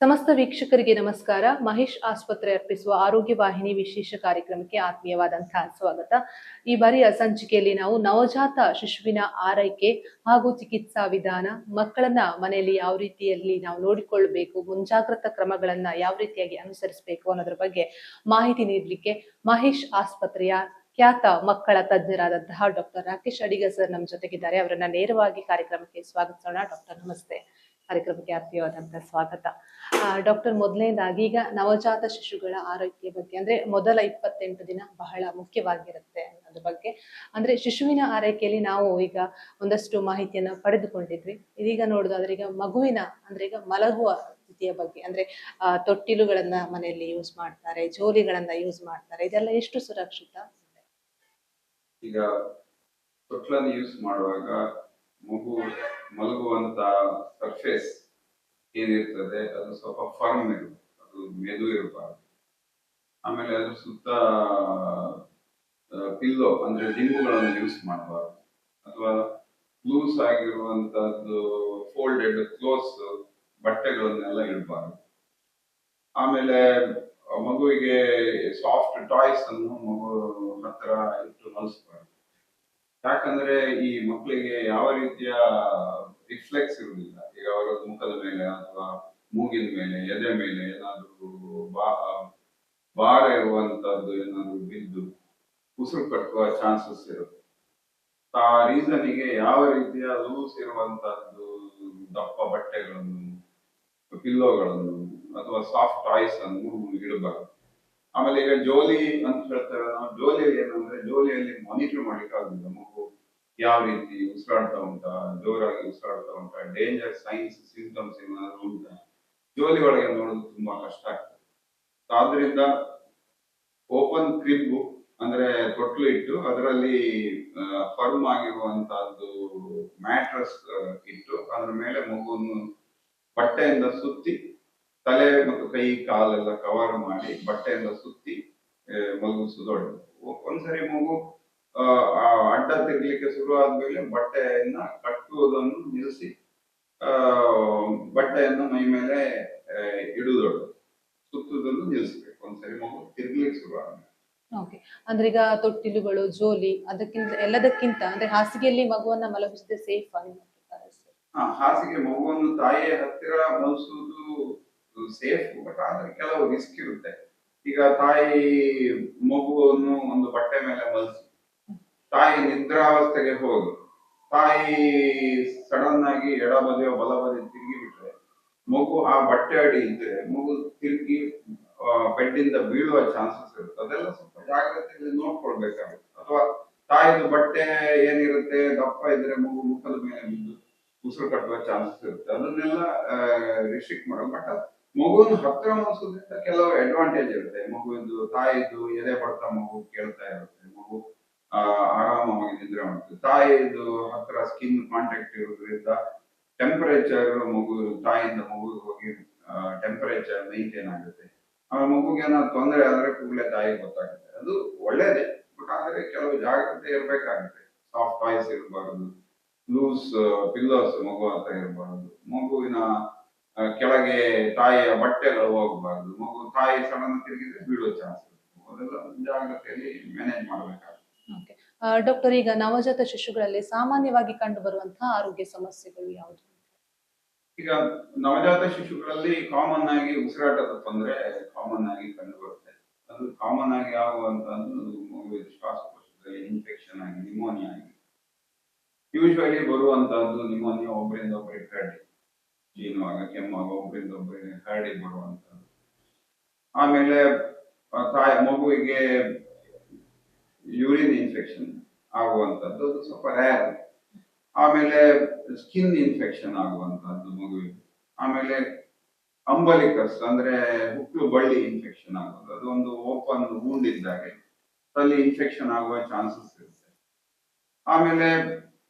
ಸಮಸ್ತ ವೀಕ್ಷಕರಿಗೆ ನಮಸ್ಕಾರ. ಮಹೇಶ್ ಆಸ್ಪತ್ರೆ ಅರ್ಪಿಸುವ ಆರೋಗ್ಯ ವಾಹಿನಿ ವಿಶೇಷ ಕಾರ್ಯಕ್ರಮಕ್ಕೆ ಆತ್ಮೀಯವಾದಂತಹ ಸ್ವಾಗತ. ಈ ಬಾರಿಯ ಸಂಚಿಕೆಯಲ್ಲಿ ನಾವು ನವಜಾತ ಶಿಶುವಿನ ಆರೈಕೆ ಹಾಗೂ ಚಿಕಿತ್ಸಾ ವಿಧಾನ, ಮಕ್ಕಳನ್ನ ಮನೆಯಲ್ಲಿ ಯಾವ ರೀತಿಯಲ್ಲಿ ನಾವು ನೋಡಿಕೊಳ್ಳಬೇಕು, ಮುಂಜಾಗ್ರತಾ ಕ್ರಮಗಳನ್ನ ಯಾವ ರೀತಿಯಾಗಿ ಅನುಸರಿಸಬೇಕು ಅನ್ನೋದ್ರ ಬಗ್ಗೆ ಮಾಹಿತಿ ನೀಡಲಿಕ್ಕೆ ಮಹೇಶ್ ಆಸ್ಪತ್ರೆಯ ಖ್ಯಾತ ಮಕ್ಕಳ ತಜ್ಞರಾದಂತಹ ಡಾಕ್ಟರ್ ರಾಕೇಶ್ ಅಡಿಗ ಸರ್ ನಮ್ಮ ಜೊತೆಗಿದ್ದಾರೆ. ಅವರನ್ನ ನೇರವಾಗಿ ಕಾರ್ಯಕ್ರಮಕ್ಕೆ ಸ್ವಾಗತಿಸೋಣ. ಡಾಕ್ಟರ್ ನಮಸ್ತೆ. ಕಾರ್ಯಕ್ರಮಕ್ಕೆ ಆತ್ಮೀಯವಾದಂತಹ ಸ್ವಾಗತ. ಡಾಕ್ಟರ್, ಮೊದಲನೇದಾಗಿ ಈಗ ನವಜಾತ ಶಿಶುಗಳ ಆರೈಕೆ ಬಗ್ಗೆ, ಅಂದ್ರೆ ಮೊದಲ 28 ದಿನ ಬಹಳ ಮುಖ್ಯವಾಗಿರುತ್ತೆ ಅನ್ನೋದ್ರ ಬಗ್ಗೆ, ಅಂದ್ರೆ ಶಿಶುವಿನ ಆರೈಕೆಯಲ್ಲಿ ನಾವು ಈಗ ಒಂದಷ್ಟು ಮಾಹಿತಿಯನ್ನ ಪಡೆದುಕೊಂಡಿದ್ವಿ. ಇದೀಗ ನೋಡೋದಾದ್ರೆ ಈಗ ಮಗುವಿನ ಅಂದ್ರೆ ಈಗ ಮಲಗುವ ಸ್ಥಿತಿಯ ಬಗ್ಗೆ, ಅಂದ್ರೆ ತೊಟ್ಟಿಲುಗಳನ್ನ ಮನೆಯಲ್ಲಿ ಯೂಸ್ ಮಾಡ್ತಾರೆ, ಜೋಲಿಗಳನ್ನ ಯೂಸ್ ಮಾಡ್ತಾರೆ, ಇದೆಲ್ಲ ಎಷ್ಟು ಸುರಕ್ಷಿತ? ಈಗ ತೊಟ್ಲನ್ನು ಯೂಸ್ ಮಾಡುವಾಗ ಮಗು ಮಲಗುವಂತ ಸರ್ಫೇಸ್ ಏನಿರ್ತದೆ ಅದು ಸ್ವಲ್ಪ ಫರ್ಮ್ ಇರುತ್ತೆ, ಅದು ಮೆದು ಇರಬಾರ್ದು. ಆಮೇಲೆ ಅದ್ರ ಸುತ್ತ ಪಿಲ್ಲೋ ಅಂದ್ರೆ ದಿಂಬುಗಳನ್ನು ಯೂಸ್ ಮಾಡಬಾರ್ದು, ಅಥವಾ ಲೂಸ್ ಆಗಿರುವಂತದ್ದು ಫೋಲ್ಡೆಡ್ ಕ್ಲೋಸ್ ಬಟ್ಟೆಗಳನ್ನೆಲ್ಲ ಇಡಬಾರ್ದು. ಆಮೇಲೆ ಮಗುವಿಗೆ ಸಾಫ್ಟ್ ಟಾಯ್ಸ್ ಅನ್ನು ಮಗು ಹತ್ರ ಇಟ್ಟು ಮಲಸಬಾರ್ದು. ಯಾಕಂದ್ರೆ ಈ ಮಕ್ಕಳಿಗೆ ಯಾವ ರೀತಿಯ ರಿಫ್ಲೆಕ್ಸ್ ಇರುವುದಿಲ್ಲ. ಈಗ ಅವರ ಮುಖದ ಮೇಲೆ ಅಥವಾ ಮೂಗಿನ ಮೇಲೆ, ಎದೆ ಮೇಲೆ ಏನಾದ್ರು ಭಾರ ಇರುವಂತದ್ದು ಏನಾದ್ರು ಬಿದ್ದು ಉಸಿರು ಕಟ್ಟುವ ಚಾನ್ಸಸ್ ಇರುತ್ತೆ. ಆ ರೀಸನ್ಗೆ ಯಾವ ರೀತಿಯ ಲೂಸ್ ಇರುವಂತದ್ದು ದಪ್ಪ ಬಟ್ಟೆಗಳನ್ನು, ಪಿಲ್ಲೋಗಳನ್ನು ಅಥವಾ ಸಾಫ್ಟ್ ಟಾಯ್ಸ್ ಅನ್ನು ಇಡಬಾರ್ದು. ಆಮೇಲೆ ಈಗ ಜೋಲಿ ಅಂತ ಹೇಳ್ತಾರೆ ನಾವು. ಜೋಲಿಯಲ್ಲಿ ಏನಂದ್ರೆ ಜೋಲಿಯಲ್ಲಿ ಮಾನಿಟರ್ ಮಾಡ್ಲಿಕ್ಕೆ ಆಗುದಿಲ್ಲ. ಮಗು ಯಾವ ರೀತಿ ಉಸಿರಾಡ್ತಾ ಉಂಟಾ, ಜೋರಾಗಿ ಉಸಿರಾಡ್ತಾ ಉಂಟಾ, ಡೇಂಜರ್ ಸೈನ್ಸ್ ಸಿಂಪ್ಟಮ್ಸ್ ಏನಾದ್ರು ಉಂಟಾ, ಜೋಲಿ ಒಳಗೆ ನೋಡೋದು ತುಂಬಾ ಕಷ್ಟ ಆಗ್ತದೆ. ಆದ್ರಿಂದ ಓಪನ್ ಕ್ರಿಬ್ ಅಂದ್ರೆ ತೊಟ್ಲು ಇಟ್ಟು ಅದರಲ್ಲಿ ಫರ್ಮ್ ಆಗಿರುವಂತಹದ್ದು ಮ್ಯಾಟ್ರಸ್ ಇಟ್ಟು ಅದ್ರ ಮೇಲೆ ಮಗುವನ್ನು ಬಟ್ಟೆಯಿಂದ ಸುತ್ತಿ, ತಲೆ ಮತ್ತು ಕೈ ಕಾಲೆಲ್ಲ ಕವರ್ ಮಾಡಿ ಬಟ್ಟೆಯಿಂದ ಸುತ್ತಿ ಮಲಗಿಸುವುದು ಒಳ್ಳೆಯದು. ಒಂದ್ಸರಿ ಮಗು ಅಡ್ಡ ತಿರ್ಲಿಕ್ಕೆ ಶುರು ಆದ್ಮೇಲೆ ಬಟ್ಟೆಯನ್ನ ಕಟ್ಟುವುದನ್ನು ನಿಲ್ಲಿಸಿ ಬಟ್ಟೆಯನ್ನು ಮೈ ಮೇಲೆ ಇಡುವುದೊಳ್ಳೆದು, ಸುತ್ತುವುದನ್ನು ನಿಲ್ಲಿಸ್ಬೇಕು ಒಂದ್ಸರಿ ಮಗು ತಿರ್ಗ್ಲಿಕ್ಕೆ ಶುರು ಆದ್ಮೇಲೆ. ಓಕೆ, ಅಂದ್ರೆ ಈಗ ತೊಟ್ಟಿಲುಗಳು, ಜೋಲಿ ಅದಕ್ಕಿಂತ ಎಲ್ಲದಕ್ಕಿಂತ ಅಂದ್ರೆ ಹಾಸಿಗೆಯಲ್ಲಿ ಮಗುವನ್ನ ಮಲಗಿಸಿದ್ರೆ ಸೇಫ್? ಹಾಸಿಗೆ ಮಗುವನ್ನು ತಾಯಿಯ ಹತ್ತಿರ ಮಲಗಿಸುವುದು ಸೇಫ್, ಬಟ್ ಆದ್ರೆ ಕೆಲವು ರಿಸ್ಕ್ ಇರುತ್ತೆ. ಈಗ ತಾಯಿ ಮಗುವನ್ನು ಒಂದು ಬಟ್ಟೆ ಮೇಲೆ ಮಲಸಿ ತಾಯಿ ನಿದ್ರಾವಸ್ಥೆಗೆ ಹೋಗಿ ತಾಯಿ ಸಡನ್ ಆಗಿ ಎಡಬದಿಯೋ ಬಲಬದಿ ತಿರುಗಿ ಬಿಟ್ರೆ ಮಗು ಆ ಬಟ್ಟೆ ಅಡಿ ಇದ್ರೆ ಮಗು ತಿರುಗಿ ಬೆಡ್ಡಿಂದ ಬೀಳುವ ಚಾನ್ಸಸ್ ಇರುತ್ತೆ. ಅದೆಲ್ಲ ಸ್ವಲ್ಪ ಜಾಗ್ರತೆಯಲ್ಲಿ ನೋಡ್ಕೊಳ್ಬೇಕಾಗುತ್ತೆ. ಅಥವಾ ತಾಯಿದು ಬಟ್ಟೆ ಏನಿರುತ್ತೆ ದಪ್ಪ ಇದ್ರೆ ಮಗು ಮುಖದ ಮೇಲೆ ಬಿದ್ದು ಉಸಿರು ಕಟ್ಟುವ ಚಾನ್ಸಸ್ ಇರುತ್ತೆ. ಅದನ್ನೆಲ್ಲ ರಿಸ್ಟ್ರಿಕ್ಟ್ ಮಾಡೋ. ಬಟ್ ಮಗುವನ್ನು ಹತ್ರ ಮಲಸೋದ್ರಿಂದ ಕೆಲವು ಅಡ್ವಾಂಟೇಜ್ ಇರುತ್ತೆ. ಮಗುವಿಂದು ತಾಯಿದು ಎದೆ ಬಡ್ತ ಮಗು ಕೇಳ್ತಾ ಇರುತ್ತೆ, ಮಗು ಆರಾಮವಾಗಿ ನಿದ್ರೆ ಮಾಡ್ತದೆ. ತಾಯಿದು ಹತ್ರ ಸ್ಕಿನ್ ಕಾಂಟ್ಯಾಕ್ಟ್ ಇರೋದ್ರಿಂದ ಟೆಂಪರೇಚರ್ ಮಗು ತಾಯಿಯಿಂದ ಮಗುವಿಗೆ ಹೋಗಿ ಟೆಂಪರೇಚರ್ ಮೈಂಟೈನ್ ಆಗುತ್ತೆ. ಆಮೇಲೆ ಮಗುಗೆ ಏನಾದ್ರು ತೊಂದರೆ ಆದ್ರೆ ಕೂಡಲೇ ತಾಯಿಗೆ ಗೊತ್ತಾಗುತ್ತೆ. ಅದು ಒಳ್ಳೇದೇ, ಬಟ್ ಆದ್ರೆ ಕೆಲವು ಜಾಗ್ರತೆ ಇರ್ಬೇಕಾಗುತ್ತೆ. ಸಾಫ್ಟ್ ಟಾಯ್ಸ್ ಇರಬಾರದು, ಲೂಸ್ ಪಿಲ್ಲೋಸ್ ಮಗು ಹತ್ರ ಇರಬಾರದು, ಮಗುವಿನ ಕೆಳಗೆ ತಾಯಿಯ ಬಟ್ಟೆಗಳು ಹೋಗಬಾರದು, ಮಗು ತಾಯಿ ಸಡನ್ ತಿರುಗಿದ್ರೆ ಬೀಳೋ ಚಾನ್ಸ್ ಇರುತ್ತೆ. ಅದೆಲ್ಲ ಜಾಗ್ರತೆಯಲ್ಲಿ ಮ್ಯಾನೇಜ್ ಮಾಡಬೇಕಾಗುತ್ತೆ. ಡಾಕ್ಟರ್, ಈಗ ನವಜಾತ ಶಿಶುಗಳಲ್ಲಿ ಸಾಮಾನ್ಯವಾಗಿ ಕಂಡು ಬರುವಂತಹ ಆರೋಗ್ಯ ಸಮಸ್ಯೆಗಳು ಯಾವುದು? ಈಗ ನವಜಾತ ಶಿಶುಗಳಲ್ಲಿ ಕಾಮನ್ ಆಗಿ ಉಸಿರಾಟದ ತೊಂದರೆ ಕಾಮನ್ ಆಗಿ ಕಂಡು ಬರುತ್ತೆ. ಅದು ಕಾಮನ್ ಆಗಿ ಆಗುವಂತಹದ್ದು ಮಗುವಿನ ಶ್ವಾಸಕೋಶದಲ್ಲಿ ಇನ್ಫೆಕ್ಷನ್ ಆಗಿ ನಿಮೋನಿಯಾ ಆಗಿ. ಯೂಶುವಲಿ ಬರುವಂತಹದ್ದು ನಿಮೋನಿಯಾ ಒಬ್ಬರಿಂದ ಒಬ್ಬರಿಗೆ ಹರಡಿ, ಜೀನುವಾಗ ಕೆಮ್ಮಾಗ ಒಬ್ಬರಿಂದ ಒಬ್ಬರಿಗೆ ಹರಡಿ ಬರುವಂತಹದ್ದು. ಆಮೇಲೆ ಮಗುವಿಗೆ ಯೂರಿನ್ ಇನ್ಫೆಕ್ಷನ್ ಆಗುವಂತದ್ದು, ಅದು ಸ್ವಲ್ಪ ರೇರ್. ಆಮೇಲೆ ಸ್ಕಿನ್ ಇನ್ಫೆಕ್ಷನ್ ಆಗುವಂತಹದ್ದು ಮಗುವಿಗೆ. ಆಮೇಲೆ ಅಂಬಲಿಕಸ್ ಅಂದ್ರೆ ಹುಟ್ಟು ಬಳ್ಳಿ ಇನ್ಫೆಕ್ಷನ್ ಆಗೋದು, ಅದು ಒಂದು ಓಪನ್ ವೂಂಡ್ ಇದ್ದಾಗೆ ಅಲ್ಲಿ ಇನ್ಫೆಕ್ಷನ್ ಆಗುವ ಚಾನ್ಸಸ್ ಇರುತ್ತೆ. ಆಮೇಲೆ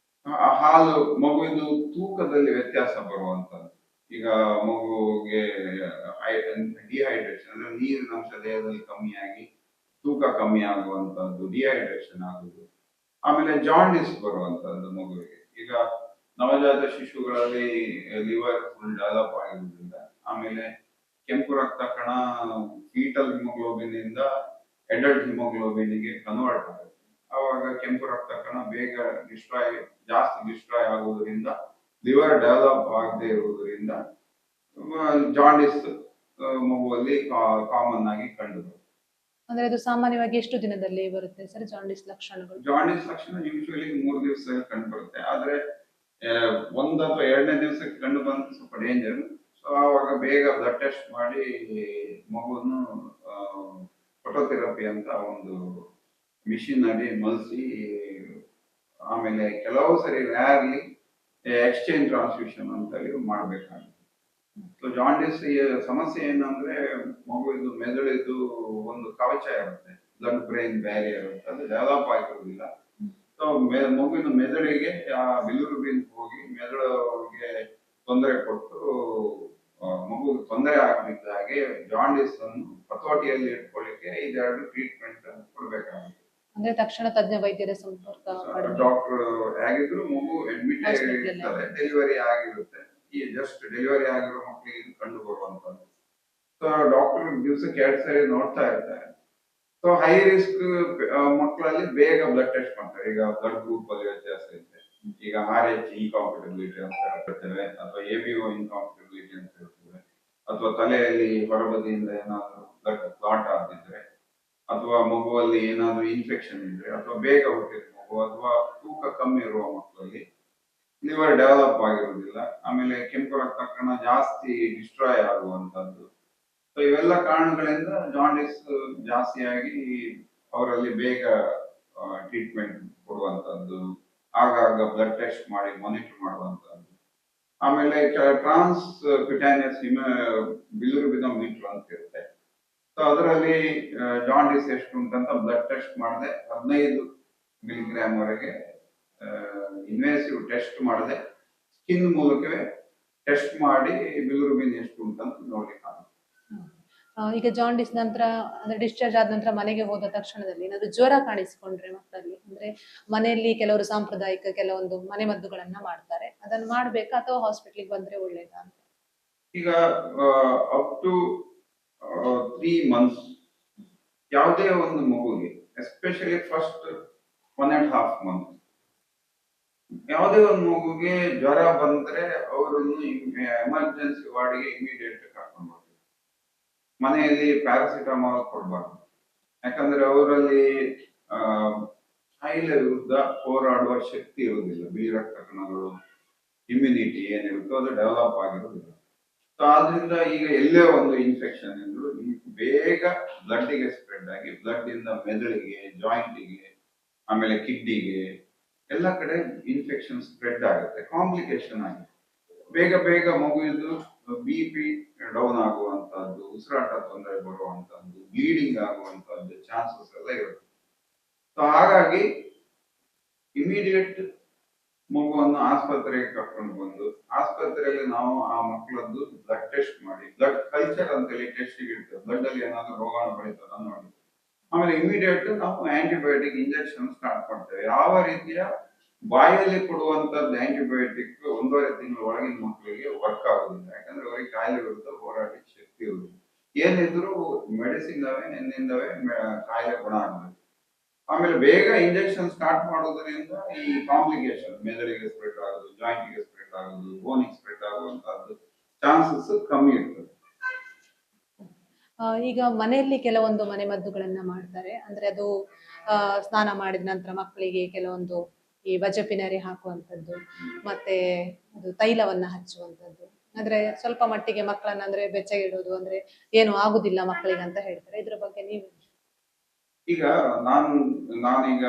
ಹಾಲು ಮಗುವಿನ ತೂಕದಲ್ಲಿ ವ್ಯತ್ಯಾಸ ಬರುವಂತದ್ದು. ಈಗ ಮಗುಗೆ ಡಿಹೈಡ್ರೇಷನ್ ಅಂದ್ರೆ ನೀರಿನ ಅಂಶ ದೇಹದಲ್ಲಿ ಕಮ್ಮಿಯಾಗಿ ತೂಕ ಕಮ್ಮಿ ಆಗುವಂತದ್ದು, ಡಿಹೈಡ್ರೇಷನ್ ಆಗುದು. ಆಮೇಲೆ ಜಾಂಡಿಸ್ ಬರುವಂತದ್ದು ಮಗುವಿಗೆ. ಈಗ ನವಜಾತ ಶಿಶುಗಳಲ್ಲಿ ಲಿವರ್ ಫುಲ್ ಡೆವಲಪ್ ಆಗಿರುವುದಿಲ್ಲ. ಆಮೇಲೆ ಕೆಂಪು ರಕ್ತ ಕಣ ಫೀಟಲ್ ಹಿಮೋಗ್ಲೋಬಿನ್ ಇಂದ ಅಡಲ್ಟ್ ಹಿಮೋಗ್ಲೋಬಿನ್ಗೆ ಕನ್ವರ್ಟ್ ಆಗುತ್ತೆ. ಆವಾಗ ಕೆಂಪು ರಕ್ತ ಕಣ ಬೇಗ ಜಾಸ್ತಿ ಡಿಸ್ಟ್ರಾಯ್ ಆಗುವುದರಿಂದ ಲಿವರ್ ಡೆವಲಪ್ ಆಗದೆ ಇರುವುದರಿಂದ ಜಾಂಡಿಸ್ ಮಗುವಲ್ಲಿ ಕಾಮನ್ ಆಗಿ ಕಂಡುಬರುತ್ತೆ. ಅಂದ್ರೆ ಅದು ಸಾಮಾನ್ಯವಾಗಿ ಎಷ್ಟು ದಿನದಲ್ಲಿ ಬರುತ್ತೆ ಸರ್ ಜಾಂಡಿಸ್ ಲಕ್ಷಣಗಳು? ಜಾಂಡಿಸ್ ಲಕ್ಷಣ ಯೂಶುವಲಿ 3 ದಿವಸದಲ್ಲಿ ಕಂಡು ಬರುತ್ತೆ. ಆದ್ರೆ 1 ಅಥವಾ 2ನೇ ದಿವಸಕ್ಕೆ ಕಂಡು ಬಂದ್ರೆ ಸ್ವಲ್ಪ ಡೇಂಜರ್. ಸೊ ಆವಾಗ ಬೇಗ ಬ್ಲಡ್ ಟೆಸ್ಟ್ ಮಾಡಿ ಮಗುವನ್ನು ಫೋಟೋಥೆರಪಿ ಅಂತ ಒಂದು ಮಿಷಿನ್ ಅಲ್ಲಿ ಮಲ್ಸಿ, ಆಮೇಲೆ ಕೆಲವು ಸರಿ ರ್ಯಾರ್ಲಿ ಎಕ್ಸ್ಚೇಂಜ್ ಟ್ರಾನ್ಸ್ಫ್ಯೂಷನ್ ಅಂತ ಮಾಡಬೇಕಾಗುತ್ತೆ. ಸೊ ಜಾಂಡಿಸ್ ಸಮಸ್ಯೆ ಏನಂದ್ರೆ ಮಗುವಿದು ಮೆದುಳಿದು ಒಂದು ಕವಚ ಇರುತ್ತೆ, ಬ್ಲಡ್ ಬ್ರೈನ್ ಬ್ಯಾರಿಯರ್ ಇರುತ್ತೆ, ಅದು ಡೆವಲಪ್ ಆಗಿರುವುದಿಲ್ಲ. ಸೊ ಮಗುವಿನ ಮೆದುಳಿಗೆ ಆ ಬಿಲಿರುಬಿನ್ ಹೋಗಿ ಮೆದುಳಿಗೆ ತೊಂದರೆ ಕೊಟ್ಟು ಮಗು ತೊಂದರೆ ಆಗದಿದ್ದ ಹಾಗೆ ಜಾಂಡಿಸ್ ಅನ್ನು ಹತೋಟಿಯಲ್ಲಿ ಇಟ್ಕೊಳ್ಳಿಕ್ಕೆ ಇದೆರಡು ಟ್ರೀಟ್ಮೆಂಟ್ ಕೊಡ್ಬೇಕಾಗುತ್ತೆ. ಅಂದ್ರೆ ತಕ್ಷಣ ತಜ್ಞ ವೈದ್ಯರ ಸಂಪರ್ಕ ಡಾಕ್ಟರ್ ಆಗಿದ್ರು ಮಗು ಅಡ್ಮಿಟ್ ಆಗಿರ್ತಾರೆ, ಡೆಲಿವರಿ ಆಗಿರುತ್ತೆ. ಈ ಜಸ್ಟ್ ಡೆಲಿವರಿ ಆಗಿರೋ ಮಕ್ಕಳಿಗೆ ಕಂಡು ಬರುವಂತದ್ದು. ಸೊ ಡಾಕ್ಟರ್ ದಿವಸಕ್ಕೆ 2 ಸರಿ ನೋಡ್ತಾ ಇರ್ತಾರೆ. ಸೊ ಹೈ ರಿಸ್ಕ್ ಮಕ್ಕಳಲ್ಲಿ ಬೇಗ ಬ್ಲಡ್ ಟೆಸ್ಟ್ ಮಾಡ್ತಾರೆ. ಈಗ ಬ್ಲಡ್ ಗ್ರೂಪ್ ಅಲ್ಲಿ ವ್ಯತ್ಯಾಸ ಇದೆ, ಈಗ RH ಇನ್ಕಾಂಪಿಟಬಿಲಿಟಿ ಅಂತ ಹೇಳ್ತೇವೆ, ಅಥವಾ ABO ಇನ್ಕಾಂಪಿಟಬಿಲಿಟಿ ಅಂತ ಹೇಳ್ತೇವೆ, ಅಥವಾ ತಲೆಯಲ್ಲಿ ಹೊರಬದಿಯಿಂದ ಏನಾದ್ರು ಬ್ಲಡ್ ಕ್ಲಾಟ್ ಆಗಿದ್ರೆ, ಅಥವಾ ಮಗುವಲ್ಲಿ ಏನಾದ್ರು ಇನ್ಫೆಕ್ಷನ್ ಇದ್ರೆ, ಅಥವಾ ಬೇಗ ಹುಟ್ಟಿದ ಮಗು ಅಥವಾ ತೂಕ ಕಮ್ಮಿ ಇರುವ ಮಕ್ಕಳಲ್ಲಿ ಲಿವರ್ ಡೆವಲಪ್ ಆಗಿರುವುದಿಲ್ಲ, ಆಮೇಲೆ ಕೆಂಪು ರಕ್ತ ಕಣ ಜಾಸ್ತಿ ಡಿಸ್ಟ್ರಾಯ್ ಆಗುವಂತದ್ದು. ಸೊ ಇವೆಲ್ಲ ಕಾರಣಗಳಿಂದ ಜಾಂಡಿಸ್ ಜಾಸ್ತಿಯಾಗಿ ಅವರಲ್ಲಿ ಬೇಗ ಟ್ರೀಟ್ಮೆಂಟ್ ಕೊಡುವಂತದ್ದು, ಆಗಾಗ ಬ್ಲಡ್ ಟೆಸ್ಟ್ ಮಾಡಿ ಮಾನಿಟರ್ ಮಾಡುವಂತದ್ದು. ಆಮೇಲೆ ಟ್ರಾನ್ಸ್ ಕ್ಯುಟಾನಿಯಸ್ ಬಿಲಿರುಬಿನ್ ಮೀಟರ್ ಅಂತ ಇರುತ್ತೆ. ಸೊ ಅದರಲ್ಲಿ ಜಾಂಡಿಸ್ ಎಷ್ಟು ಉಂಟಂತ ಬ್ಲಡ್ ಟೆಸ್ಟ್ ಮಾಡದೆ 15 ಮಿಲಿಗ್ರಾಮ್ ವರೆಗೆ ಇನ್ವೇಸಿವ್ ಟೆಸ್ಟ್ ಮಾಡದೆ ಸ್ಕಿನ್ ಮೂಲಕವೇ ಟೆಸ್ಟ್ ಮಾಡಿ ಬಿಲಿರುಬಿನ್ ಎಷ್ಟು ಉಂಟಂತ ನೋಡ್ಲಿಕ್ಕೆ ಆಗುತ್ತೆ. ಈಗ ಜಾಂಡಿಸ್ ನಂತರ ಅಂದ್ರೆ ಡಿಸ್ಚಾರ್ಜ್ ಆದ ನಂತರ ಮನೆಗೆ ಹೋದ ತಕ್ಷಣದಲ್ಲಿ ಏನಾದ್ರು ಜ್ವರ ಕಾಣಿಸಿಕೊಂಡ್ರೆ ಮಕ್ಕಳಲ್ಲಿ, ಅಂದ್ರೆ ಮನೆಯಲ್ಲಿ ಕೆಲವರು ಸಾಂಪ್ರದಾಯಿಕ ಕೆಲವೊಂದು ಮನೆ ಮದ್ದುಗಳನ್ನ ಮಾಡ್ತಾರೆ, ಅದನ್ನ ಮಾಡ್ಬೇಕಾ ಅಥವಾ ಹಾಸ್ಪಿಟ್ಲಿಗೆ ಬಂದ್ರೆ ಒಳ್ಳೇದಾ ಅಂತ? ಈಗ ಅಪ್ ಟು 3 months ಯಾವುದೇ ಒಂದು ಮಗುಗೆ, ಎಸ್ಪೆಷಲಿ ಫಸ್ಟ್ 1.5 months ಯಾವುದೇ ಒಂದು ಮಗುಗೆ ಜ್ವರ ಬಂದ್ರೆ ಅವರನ್ನು ಎಮರ್ಜೆನ್ಸಿ ವಾರ್ಡ್ಗೆ ಇಮಿಡಿಯೇಟ್ ಕರ್ಕೊಂಡು ಹೋಗ್ಬೇಕು. ಮನೆಯಲ್ಲಿ ಪ್ಯಾರಾಸಿಟಮಾಲ್ ಕೊಡಬಾರ್ದು. ಯಾಕಂದ್ರೆ ಅವರಲ್ಲಿ ಕಾಯಿಲೆ ವಿರುದ್ಧ ಹೋರಾಡುವ ಶಕ್ತಿ ಇರುವುದಿಲ್ಲ, ಬಿಳಿ ರಕ್ತ ಕಣಗಳು ಇಮ್ಯುನಿಟಿ ಏನಿರುತ್ತೋ ಅದು ಡೆವಲಪ್ ಆಗಿರುವುದಿಲ್ಲ. ಸೊ ಆದ್ರಿಂದ ಈಗ ಎಲ್ಲೇ ಒಂದು ಇನ್ಫೆಕ್ಷನ್ ಇದ್ರು ಬೇಗ ಬ್ಲಡ್ಗೆ ಸ್ಪ್ರೆಡ್ ಆಗಿ ಬ್ಲಡ್ ಇಂದ ಮೆದುಳಿಗೆ, ಜಾಯಿಂಟಿಗೆ, ಆಮೇಲೆ ಕಿಡ್ನಿಗೆ ಎಲ್ಲ ಕಡೆ ಇನ್ಫೆಕ್ಷನ್ ಸ್ಪ್ರೆಡ್ ಆಗುತ್ತೆ, ಕಾಂಪ್ಲಿಕೇಶನ್ ಆಗಿ ಬೇಗ ಬೇಗ ಮಗುವಿದ್ದು BP ಡೌನ್ ಆಗುವಂತಹದ್ದು, ಉಸಿರಾಟ ತೊಂದರೆ ಬರುವಂತಹದ್ದು, ಬ್ಲೀಡಿಂಗ್ ಆಗುವಂತಹದ್ದು ಚಾನ್ಸಸ್ ಎಲ್ಲ ಇರುತ್ತೆ. ಸೊ ಹಾಗಾಗಿ ಇಮಿಡಿಯೇಟ್ ಮಗುವನ್ನು ಆಸ್ಪತ್ರೆಗೆ ಕರ್ಕೊಂಡು ಬಂದು ಆಸ್ಪತ್ರೆಯಲ್ಲಿ ನಾವು ಆ ಮಕ್ಕಳದ್ದು ಬ್ಲಡ್ ಟೆಸ್ಟ್ ಮಾಡಿ, ಬ್ಲಡ್ ಕಲ್ಚರ್ ಅಂತೇಳಿ ಟೆಸ್ಟ್ ಇಡ್ತೇವೆ, ಬ್ಲಡ್ ಅಲ್ಲಿ ಏನಾದ್ರು ರೋಗಾಣು ಬೆಳೀತದ ನೋಡಿ. ಆಮೇಲೆ ಇಮಿಡಿಯೇಟ್ ನಾವು ಆಂಟಿಬಯೋಟಿಕ್ ಇಂಜೆಕ್ಷನ್ ಸ್ಟಾರ್ಟ್ ಮಾಡ್ತೇವೆ. ಯಾವ ರೀತಿಯ ಬಾಯಲ್ಲಿ ಕೊಡುವಂತದ್ದು ಆಂಟಿಬಯೋಟಿಕ್ 1.5 ತಿಂಗಳ ಒಳಗಿನ ಮಕ್ಕಳಿಗೆ ವರ್ಕ್ ಆಗುದಿಲ್ಲ, ಯಾಕಂದ್ರೆ ಅವರಿಗೆ ಕಾಯಿಲೆ ವಿರುದ್ಧ ಹೋರಾಟಕ್ಕೆ ಶಕ್ತಿ ಇರುವುದಿಲ್ಲ. ಏನಿದ್ರು ಮೆಡಿಸಿನ್ ನಿಂದವೇ ಕಾಯಿಲೆ ಗುಣ ಆಗಬೇಕು. ಆಮೇಲೆ ಬೇಗ ಇಂಜೆಕ್ಷನ್ ಸ್ಟಾರ್ಟ್ ಮಾಡೋದ್ರಿಂದ ಈ ಕಾಂಪ್ಲಿಕೇಶನ್ ಮೆದುಳಿಗೆ ಸ್ಪ್ರೆಡ್ ಆಗೋದು, ಜಾಯಿಂಟಿಗೆ ಸ್ಪ್ರೆಡ್ ಆಗೋದು, ಬೋನಿಗೆ ಸ್ಪ್ರೆಡ್ ಆಗುವಂತಹದ್ದು ಚಾನ್ಸಸ್ ಕಮ್ಮಿ ಇರ್ತದೆ. ಈಗ ಮನೆಯಲ್ಲಿ ಕೆಲವೊಂದು ಮನೆ ಮದ್ದುಗಳನ್ನ ಮಾಡ್ತಾರೆ, ಅಂದ್ರೆ ಅದು ಸ್ನಾನ ಮಾಡಿದ ನಂತರ ಮಕ್ಕಳಿಗೆ ಕೆಲವೊಂದು ಈ ವಜಪಿನರಿ ಹಾಕುವಂಥದ್ದು, ಮತ್ತೆ ಅದು ತೈಲವನ್ನ ಹಚ್ಚುವಂಥದ್ದು, ಅಂದ್ರೆ ಸ್ವಲ್ಪ ಮಟ್ಟಿಗೆ ಮಕ್ಕಳನ್ನ ಅಂದ್ರೆ ಬೆಚ್ಚಗಿಡೋದು, ಅಂದ್ರೆ ಏನು ಆಗುದಿಲ್ಲ ಮಕ್ಕಳಿಗೆ ಅಂತ ಹೇಳ್ತಾರೆ. ಇದ್ರ ಬಗ್ಗೆ ನೀವು? ಈಗ ನಾನೀಗ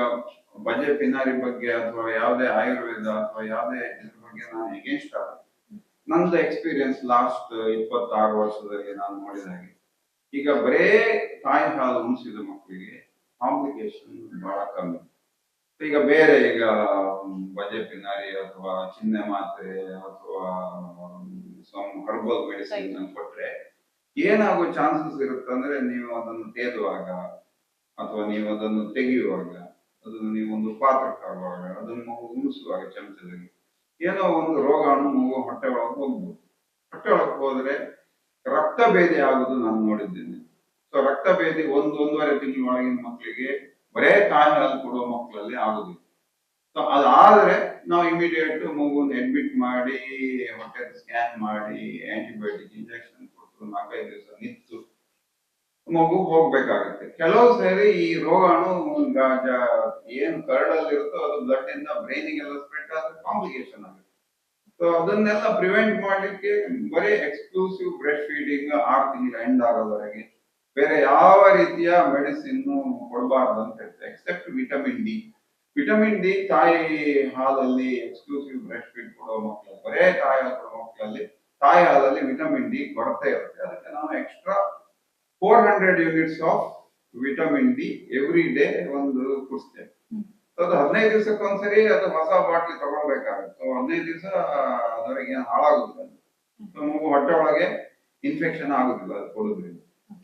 ಬಜೆ ಪಿನಾರಿ ಬಗ್ಗೆ ಅಥವಾ ಯಾವುದೇ ಆಯುರ್ವೇದ ಅಥವಾ ಯಾವುದೇ ಇದ್ರ ಬಗ್ಗೆ ನಾನು ಎಗೇನ್ಸ್ಟ್ ಆಗ, ನಂದು ಎಕ್ಸ್ಪೀರಿಯನ್ಸ್ ಲಾಸ್ಟ್ 26 ವರ್ಷದಲ್ಲಿ ನಾನು ನೋಡಿದ ಹಾಗೆ ಈಗ ಬರೇ ತಾಯಿ ಹಾಲು ಉಣಿಸಿದ ಮಕ್ಕಳಿಗೆ ಕಾಂಪ್ಲಿಕೇಶನ್ ಬಹಳ ಕಮ್ಮಿ. ಈಗ ಬೇರೆ ಈಗ ಬಜೆ ಪಿನಾರಿ ಅಥವಾ ಚಿಹ್ನೆ ಮಾತ್ರೆ ಅಥವಾ ಹರ್ಬಲ್ ಮೆಡಿಸಿನ್ ಕೊಟ್ರೆ ಏನಾಗೋ ಚಾನ್ಸಸ್ ಇರುತ್ತೆ ಅಂದ್ರೆ, ನೀವು ಅದನ್ನು ತೇದುವಾಗ ಅಥವಾ ನೀವು ಅದನ್ನು ತೆಗೆಯುವಾಗ, ಅದನ್ನು ನೀವು ಒಂದು ಪಾತ್ರಕ್ಕೆ ಹಾಕುವಾಗ, ಅದನ್ನು ಮಗು ಉಣಿಸುವಾಗ ಚಮಚದಲ್ಲಿ ಏನೋ ಒಂದು ರೋಗಾಣು ಮಗು ಹೊಟ್ಟೆ ಒಳಗೆ ಹೋಗ್ಬೋದು. ಹೊಟ್ಟೆ ಒಳಗೆ ಹೋದ್ರೆ ರಕ್ತಭೇದಿ ಆಗುದು ನಾನು ನೋಡಿದ್ದೇನೆ. ಸೊ ರಕ್ತಭೇದಿ 1-1.5 ತಿಂಗಳೊಳಗಿನ ಮಕ್ಕಳಿಗೆ ಬರೇ ತಾಯಿ ಹಾಲು ಕೊಡುವ ಮಕ್ಕಳಲ್ಲಿ ಆಗುದಿಲ್ಲ. ಸೊ ಅದಾದ್ರೆ ನಾವು ಇಮಿಡಿಯೇಟ್ ಮಗುನ ಅಡ್ಮಿಟ್ ಮಾಡಿ ಹೊಟ್ಟೆ ಸ್ಕ್ಯಾನ್ ಮಾಡಿ ಆಂಟಿಬಯೋಟಿಕ್ ಇಂಜೆಕ್ಷನ್ ಕೊಟ್ಟು 4-5 ದಿವಸ ನಿಂತು ಮಗು ಹೋಗ್ಬೇಕಾಗತ್ತೆ. ಕೆಲವು ಸರಿ ಈ ರೋಗಾಣು ಏನು ಕರಡಲ್ಲಿ ಇರುತ್ತೋ ಅದು ಬ್ಲಡ್ ಇಂದ ಬ್ರೈನಿಗೆಲ್ಲ ಸ್ಪ್ರೆಡ್ ಆದ್ರೆ ಕಾಂಪ್ಲಿಕೇಶನ್ ಆಗುತ್ತೆ. ಸೊ ಅದನ್ನೆಲ್ಲ ಪ್ರಿವೆಂಟ್ ಮಾಡ್ಲಿಕ್ಕೆ ಬರೀ ಎಕ್ಸ್ಕ್ಲೂಸಿವ್ ಬ್ರೆಸ್ಟ್ ಫೀಡಿಂಗ್ 6 ತಿಂಗಳ ಎಂಡ್ ಆಗೋವರೆಗೆ ಬೇರೆ ಯಾವ ರೀತಿಯ ಮೆಡಿಸಿನ್ ಕೊಡಬಾರ್ದು ಅಂತ ಹೇಳ್ತಾರೆ, except vitamin D. Vitamin D ತಾಯಿ ಹಾಲಲ್ಲಿ ಎಕ್ಸ್ಕ್ಲೂಸಿವ್ ಬ್ರೆಸ್ಟ್ ಫೀಡ್ ಕೊಡೋ ಮಕ್ಕಳು, ಬರೇ ತಾಯಿ ಹಾಲು ಕೊಡೋ ಮಕ್ಕಳಲ್ಲಿ ತಾಯಿ ಹಾಲಲ್ಲಿ ವಿಟಮಿನ್ ಡಿ ಕೊರತೆ ಇರುತ್ತೆ. ಅದಕ್ಕೆ ನಾವು extra 400 units of vitamin D every day ಒಂದು ಕುಡಿಸ್ತೇವೆ. ಅದು 15 ದಿವಸಕ್ಕೊಂದ್ಸರಿ ಅದು ಹೊಸ ಬಾಟ್ಲಿ ತಗೊಳ್ಬೇಕಾಗುತ್ತೆ. 15 ದಿವಸ ಅದರಿಗೆ ಹಾಳಾಗುದಿಲ್ಲ. ಮಗು ಹೊಟ್ಟೆ ಒಳಗೆ ಇನ್ಫೆಕ್ಷನ್ ಆಗುದಿಲ್ಲ ಅದು ಕೊಡೋದ್ರಿಂದ.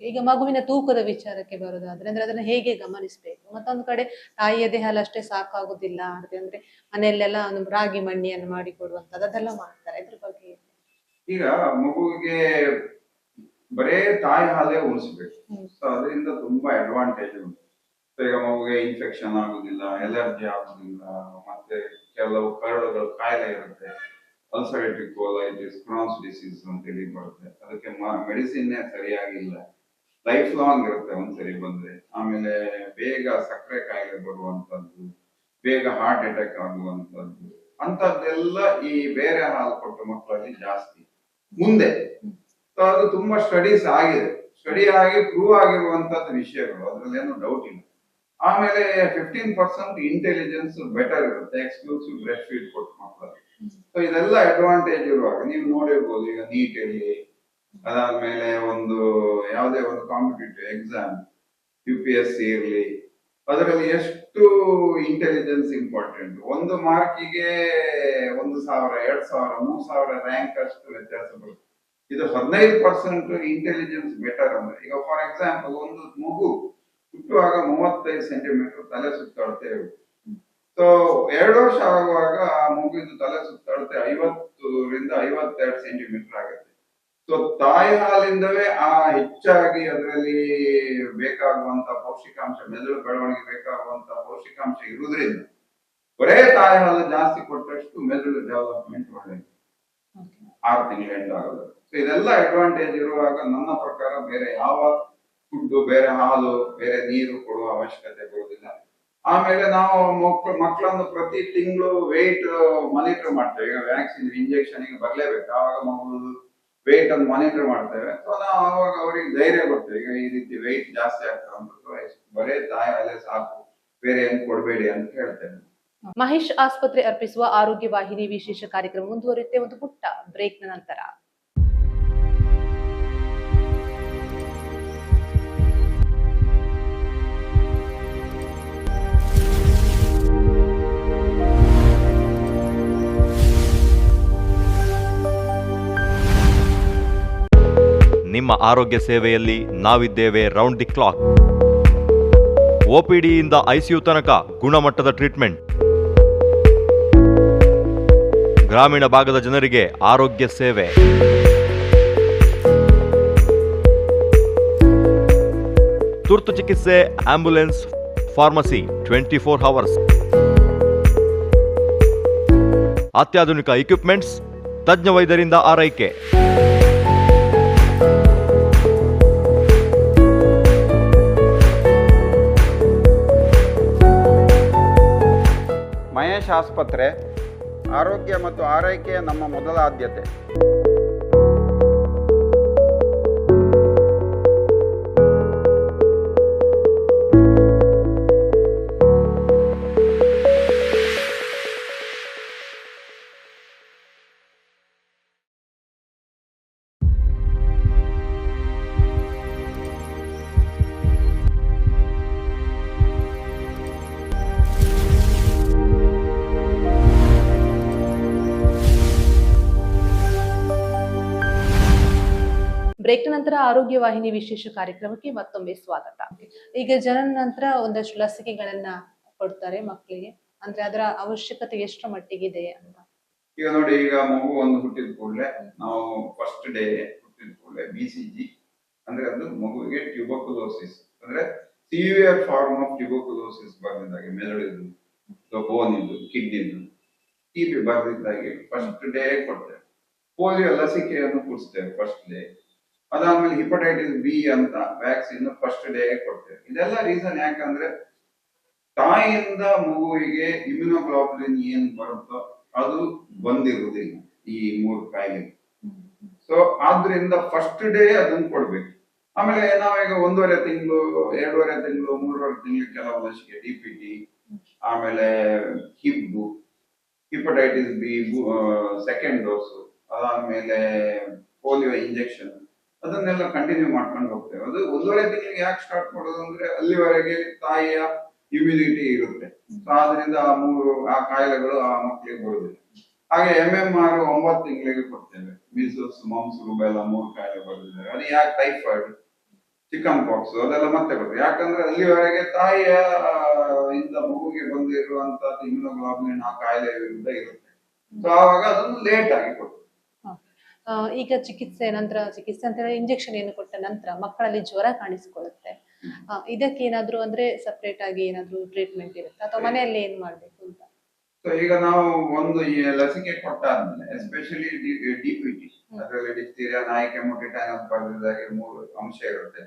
ಈಗ ಮಗುವಿನ ತೂಕದ ವಿಚಾರಕ್ಕೆ ಬರೋದಾದ್ರೆ ಅಂದ್ರೆ ಅದನ್ನ ಹೇಗೆ ಗಮನಿಸಬೇಕು? ಮತ್ತೊಂದು ಕಡೆ ತಾಯಿಯ ದೇಹ ಅಷ್ಟೇ ಸಾಕಾಗುದಿಲ್ಲ ಅಂದ್ರೆ ಮನೆಯಲ್ಲೆಲ್ಲ ಒಂದು ರಾಗಿ ಮಣ್ಣಿಯನ್ನು ಮಾಡಿ ಕೊಡುವಂತದ್ದು ಅದೆಲ್ಲ ಮಾಡ್ತಾರೆ, ಇದ್ರ ಬಗ್ಗೆ. ಈಗ ಮಗುವಿಗೆ ಬರೇ ತಾಯಿ ಹಾಲೇ ಉಳಿಸ್ಬೇಕು. ಸೊ ಅದರಿಂದ ತುಂಬಾ ಅಡ್ವಾಂಟೇಜ್ ಉಂಟು. ಈಗ ಮಗುಗೆ ಇನ್ಫೆಕ್ಷನ್ ಆಗುದಿಲ್ಲ, ಎಲರ್ಜಿ ಆಗುದಿಲ್ಲ, ಮತ್ತೆ ಕೆಲವು ಕರಳುಗಳು ಕಾಯಿಲೆ ಇರುತ್ತೆ, ಅಲ್ಸರೇಟಿವ್ ಕೋಲೈಟಿಸ್, ಕ್ರಾನ್ಸ್ ಡಿಸೀಸ್ ಅಂತೇಳಿ ಬರುತ್ತೆ. ಅದಕ್ಕೆ ಮೆಡಿಸಿನ್ ಸರಿಯಾಗಿಲ್ಲ, ಲೈಫ್ ಲಾಂಗ್ ಇರುತ್ತೆ ಒಂದ್ಸರಿ ಬಂದ್ರೆ. ಆಮೇಲೆ ಬೇಗ ಸಕ್ಕರೆ ಕಾಯಿಲೆ ಬರುವಂತದ್ದು, ಬೇಗ ಹಾರ್ಟ್ ಅಟ್ಯಾಕ್ ಆಗುವಂತದ್ದು, ಅಂತದ್ದೆಲ್ಲ ಈ ಬೇರೆ ಹಾಲು ಕೊಟ್ಟ ಮಕ್ಕಳಲ್ಲಿ ಜಾಸ್ತಿ ಮುಂದೆ. ಅದು ತುಂಬಾ ಸ್ಟಡೀಸ್ ಆಗಿದೆ, ಸ್ಟಡಿ ಆಗಿ ಪ್ರೂವ್ ಆಗಿರುವಂತದ್ದು ವಿಷಯಗಳು, ಅದ್ರಲ್ಲಿ ಏನು ಡೌಟ್ ಇಲ್ಲ. ಆಮೇಲೆ 15% ಇಂಟೆಲಿಜೆನ್ಸ್ ಬೆಟರ್ ಇರುತ್ತೆ ಎಕ್ಸ್ಕ್ಲೂಸಿವ್ ಬ್ರೆಸ್ಟ್ ಫೀಡ್ ಕೊಟ್ಟ ಮಕ್ಕಳಲ್ಲಿ. ಸೊ ಇದೆಲ್ಲ ಅಡ್ವಾಂಟೇಜ್ ಇರುವಾಗ ನೀವು ನೋಡಿರ್ಬೋದು, ಈಗ ನೀಟ್ ಇರಲಿ, ಅದಾದ್ಮೇಲೆ ಒಂದು ಯಾವುದೇ ಒಂದು ಕಾಂಪಿಟೇಟಿವ್ ಎಕ್ಸಾಮ್ UPSC ಇರಲಿ, ಅದರಲ್ಲಿ ಎಷ್ಟು ಇಂಟೆಲಿಜೆನ್ಸ್ ಇಂಪಾರ್ಟೆಂಟ್. ಒಂದು ಮಾರ್ಕಿಗೆ 1,000, 2,000, 3,000 ರ್ಯಾಂಕ್ ಅಷ್ಟು ವ್ಯತ್ಯಾಸ ಬರುತ್ತೆ. ಇದು 15% ಇಂಟೆಲಿಜೆನ್ಸ್ ಬೆಟರ್ ಅಂದ್ರೆ. ಈಗ ಫಾರ್ ಎಕ್ಸಾಂಪಲ್ ಒಂದು ಮಗು ಹುಟ್ಟುವಾಗ 35 ಸೆಂಟಿಮೀಟರ್ ತಲೆ ಸುತ್ತಾಡುತ್ತೆ ಇರುತ್ತೆ. ಸೊ 2 ವರ್ಷ ಆಗುವಾಗ ಆ ಮಗುವಿನ ತಲೆ ಸುತ್ತಾಡುತ್ತೆ 50ರಿಂದ 52 ಸೆಂಟಿಮೀಟರ್ ಆಗುತ್ತೆ. ಸೊ ತಾಯಿ ಹಾಲಿಂದವೇ ಆ ಹೆಚ್ಚಾಗಿ ಅದರಲ್ಲಿ ಬೇಕಾಗುವಂತ ಪೌಷ್ಟಿಕಾಂಶ, ಮೆದುಳು ಬೆಳವಣಿಗೆ ಬೇಕಾಗುವಂತ ಪೌಷ್ಟಿಕಾಂಶ ಇರುವುದರಿಂದ ಬರೇ ತಾಯಿ ಹಾಲು ಜಾಸ್ತಿ ಕೊಟ್ಟಷ್ಟು ಮೆದುಳು ಡೆವಲಪ್ಮೆಂಟ್ ಒಳ್ಳೆಯದು 6 ತಿಂಗಳ ಎಂಡ್ ಆಗೋದು. ಸೊ ಇದೆಲ್ಲ ಅಡ್ವಾಂಟೇಜ್ ಇರುವಾಗ ನನ್ನ ಪ್ರಕಾರ ಬೇರೆ ಯಾವ ಫುಡ್, ಬೇರೆ ಹಾಲು, ಬೇರೆ ನೀರು ಕೊಡುವ ಅವಶ್ಯಕತೆ ಬರುವುದಿಲ್ಲ. ಆಮೇಲೆ ನಾವು ಮಕ್ಕಳನ್ನು ಪ್ರತಿ ತಿಂಗಳು ವೆಯ್ಟ್ ಮಾನಿಟರ್ ಮಾಡ್ತೇವೆ. ಈಗ ವ್ಯಾಕ್ಸಿನ್ ಇಂಜೆಕ್ಷನ್ ಬರ್ಲೇಬೇಕು, ಆವಾಗ ಮಗುವುದು ವೆಯ್ಟ್ ಅನ್ನು ಮಾನಿಟರ್ ಮಾಡ್ತೇವೆ. ಸೊ ನಾವು ಅವಾಗ ಅವರಿಗೆ ಧೈರ್ಯ ಕೊಡ್ತೇವೆ, ಈಗ ಈ ರೀತಿ ವೆಯ್ಟ್ ಜಾಸ್ತಿ ಆಗ್ತದೆ ಅಂತ, ಬರೇ ತಾಯಿ ಹಾಲೇ ಸಾಕು, ಬೇರೆ ಏನು ಕೊಡಬೇಡಿ ಅಂತ ಹೇಳ್ತೇವೆ. ಮಹೇಶ್ ಆಸ್ಪತ್ರೆ ಅರ್ಪಿಸುವ ಆರೋಗ್ಯ ವಾಹಿನಿ ವಿಶೇಷ ಕಾರ್ಯಕ್ರಮ ಮುಂದುವರಿಯುತ್ತೆ ಒಂದು ಪುಟ್ಟ ಬ್ರೇಕ್ ನ ನಂತರ. ನಿಮ್ಮ ಆರೋಗ್ಯ ಸೇವೆಯಲ್ಲಿ ನಾವಿದ್ದೇವೆ ರೌಂಡ್ ದಿ ಕ್ಲಾಕ್. OPDಯಿಂದ ICU ತನಕ ಗುಣಮಟ್ಟದ ಟ್ರೀಟ್ಮೆಂಟ್. ಗ್ರಾಮೀಣ ಭಾಗದ ಜನರಿಗೆ ಆರೋಗ್ಯ ಸೇವೆ. ತುರ್ತು ಚಿಕಿತ್ಸೆ, ಆಂಬ್ಯುಲೆನ್ಸ್, ಫಾರ್ಮಸಿ 24 ಅವರ್ಸ್. ಅತ್ಯಾಧುನಿಕ ಇಕ್ವಿಪ್ಮೆಂಟ್ಸ್, ತಜ್ಞ ವೈದ್ಯರಿಂದ ಆರೈಕೆ. ಮಹೇಶ್ ಆಸ್ಪತ್ರೆ ಆರೋಗ್ಯ ಮತ್ತು ಆರೈಕೆಯ ನಮ್ಮ ಮೊದಲ ಆದ್ಯತೆ. ಬ್ರೇಕ್ ನಂತರ ಆರೋಗ್ಯ ವಾಹಿನಿ ವಿಶೇಷ ಕಾರ್ಯಕ್ರಮಕ್ಕೆ ಮತ್ತೊಮ್ಮೆ ಸ್ವಾಗತ. ಈಗ ಜನನ ನಂತರ ಒಂದಷ್ಟು ಲಸಿಕೆಗಳನ್ನ ಕೊಡ್ತಾರೆ ಮಕ್ಕಳಿಗೆ, ಅಂದ್ರೆ ಅದರ ಅವಶ್ಯಕತೆ ಎಷ್ಟು ಮಟ್ಟಿಗಿದೆ ಅಂತ. ಈಗ ನೋಡಿ, ಈಗ ಮಗು ಒಂದು ಹುಟ್ಟಿದ ಕೂಡಲೇ ನಾವು ಫಸ್ಟ್ ಡೇ ಹುಟ್ಟಿದ ಕೂಡಲೇ BCG ಅಂದ್ರೆ ಅದು ಮಗುವಿಗೆ ಟ್ಯೂಬರ್ಕುಲೋಸಿಸ್ ಅಂದ್ರೆ ಸಿವಿಯರ್ ಫಾರ್ಮ್ ಆಫ್ ಟ್ಯೂಬರ್ಕುಲೋಸಿಸ್ ಬಂದಿದ್ದಾಗೆ ಮೆದುಳಿದು ಬೋನಿದ್ದು ಕಿಡ್ನಿದು TB ಬರ್ದಿದ್ದಾಗೆ ಫಸ್ಟ್ ಡೇ ಕೊಡ್ತೇವೆ. ಪೋಲಿಯೋ ಲಸಿಕೆಯನ್ನು ಕೊಡಿಸ್ತೇವೆ ಫಸ್ಟ್ ಡೇ. ಅದಾದ್ಮೇಲೆ ಹಿಪಟೈಟಿಸ್ B ಅಂತ ವ್ಯಾಕ್ಸಿನ್ ಫಸ್ಟ್ ಡೇ ಕೊಡ್ತೇವೆ. ಇದೆಲ್ಲ ರೀಸನ್ ಯಾಕಂದ್ರೆ ತಾಯಿಯಿಂದ ಮಗುವಿಗೆ ಇಮ್ಯುನೋಗ್ಲೋಬುಲಿನ್ ಏನ್ ಬರುತ್ತೋ ಅದು ಬಂದಿರುವುದಿಲ್ಲ ಈ 3 ಕಾಯಿಲೆ. ಸೊ ಆದ್ರಿಂದ ಫಸ್ಟ್ ಡೇ ಅದನ್ನ ಕೊಡ್ಬೇಕು. ಆಮೇಲೆ ನಾವೀಗ 1.5 ತಿಂಗಳು 2.5 ತಿಂಗಳು 3.5 ತಿಂಗಳು ಕೆಲವು ಲಸಿಕೆ DPT, ಆಮೇಲೆ ಹಿಬ್ಬು, ಹಿಪಟೈಟಿಸ್ B ಸೆಕೆಂಡ್ ಡೋಸ್, ಅದಾದ್ಮೇಲೆ ಪೋಲಿಯೋ ಇಂಜೆಕ್ಷನ್ ಅದನ್ನೆಲ್ಲ ಕಂಟಿನ್ಯೂ ಮಾಡ್ಕೊಂಡು ಹೋಗ್ತೇವೆ. ಅದು 1.5 ತಿಂಗಳಿಗೆ ಯಾಕೆ ಸ್ಟಾರ್ಟ್ ಮಾಡೋದು ಅಂದ್ರೆ ಅಲ್ಲಿವರೆಗೆ ತಾಯಿಯ ಇಮ್ಯುನಿಟಿ ಇರುತ್ತೆ. ಸೊ ಆದ್ರಿಂದ ಆ ಕಾಯಿಲೆಗಳು ಆ ಮಕ್ಕಳಿಗೆ ಬರುವುದಿಲ್ಲ. ಹಾಗೆ MMR 9 ತಿಂಗಳಿಗೆ ಕೊಡ್ತೇವೆ. ಮೀಸಲ್ಸ್, ಮಮ್ಸ್, ರುಬೆಲ್ಲಾ 3 ಕಾಯಿಲೆ ಬರುದಿದೆ. ಅದು ಯಾಕೆ ಟೈಫಾಯ್ಡ್, ಚಿಕನ್ ಪಾಕ್ಸ್ ಅದೆಲ್ಲ ಮತ್ತೆ ಬರ್ತದೆ. ಯಾಕಂದ್ರೆ ಅಲ್ಲಿವರೆಗೆ ತಾಯಿಯ ಇಂದ ಮಗುವಿಗೆ ಬಂದಿರುವಂತದ್ದು ಇಮ್ಯುನೋಗ್ಲೋಬುಲಿನ್ ಆ ಕಾಯಿಲೆ ವಿರುದ್ಧ ಇರುತ್ತೆ. ಸೊ ಆವಾಗ ಅದನ್ನು ಲೇಟ್ ಆಗಿ ಕೊಡ್ತೇವೆ. ಈಗ ಚಿಕಿತ್ಸೆ ಅಂತ ಹೇಳಿ ಇಂಜೆಕ್ಷನ್ ಏನು ಕೊಟ್ಟ ನಂತರ ಮಕ್ಕಳಲ್ಲಿ ಜ್ವರ ಕಾಣಿಸಿಕೊಳ್ಳುತ್ತೆ. ಇದಕ್ಕೆ ಏನಾದ್ರು ಅಂದ್ರೆ ಸಪರೇಟ್ ಆಗಿ ಏನಾದ್ರು ಟ್ರೀಟ್ಮೆಂಟ್ ಇರುತ್ತೆ ಅಥವಾ ಮನೆಯಲ್ಲಿ ಏನ್ ಮಾಡ್ಬೇಕು ಅಂತ? ಸೊ ಈಗ ನಾವು ಒಂದು ಈ ಲಸಿಕೆ ಕೊಟ್ಟಾದ್ಮೇಲೆ ಎಸ್ಪೆಷಲಿ DPT ಅದರಲ್ಲಿ ಡಿಫ್ತೀರಿಯಾ, ನಾಯಿ ಕೆಮ್ಮು, ಟಿಟಾನಸ್ ಬರ್ದಿದ್ದಾಗೆ 3 ಅಂಶ ಇರುತ್ತೆ.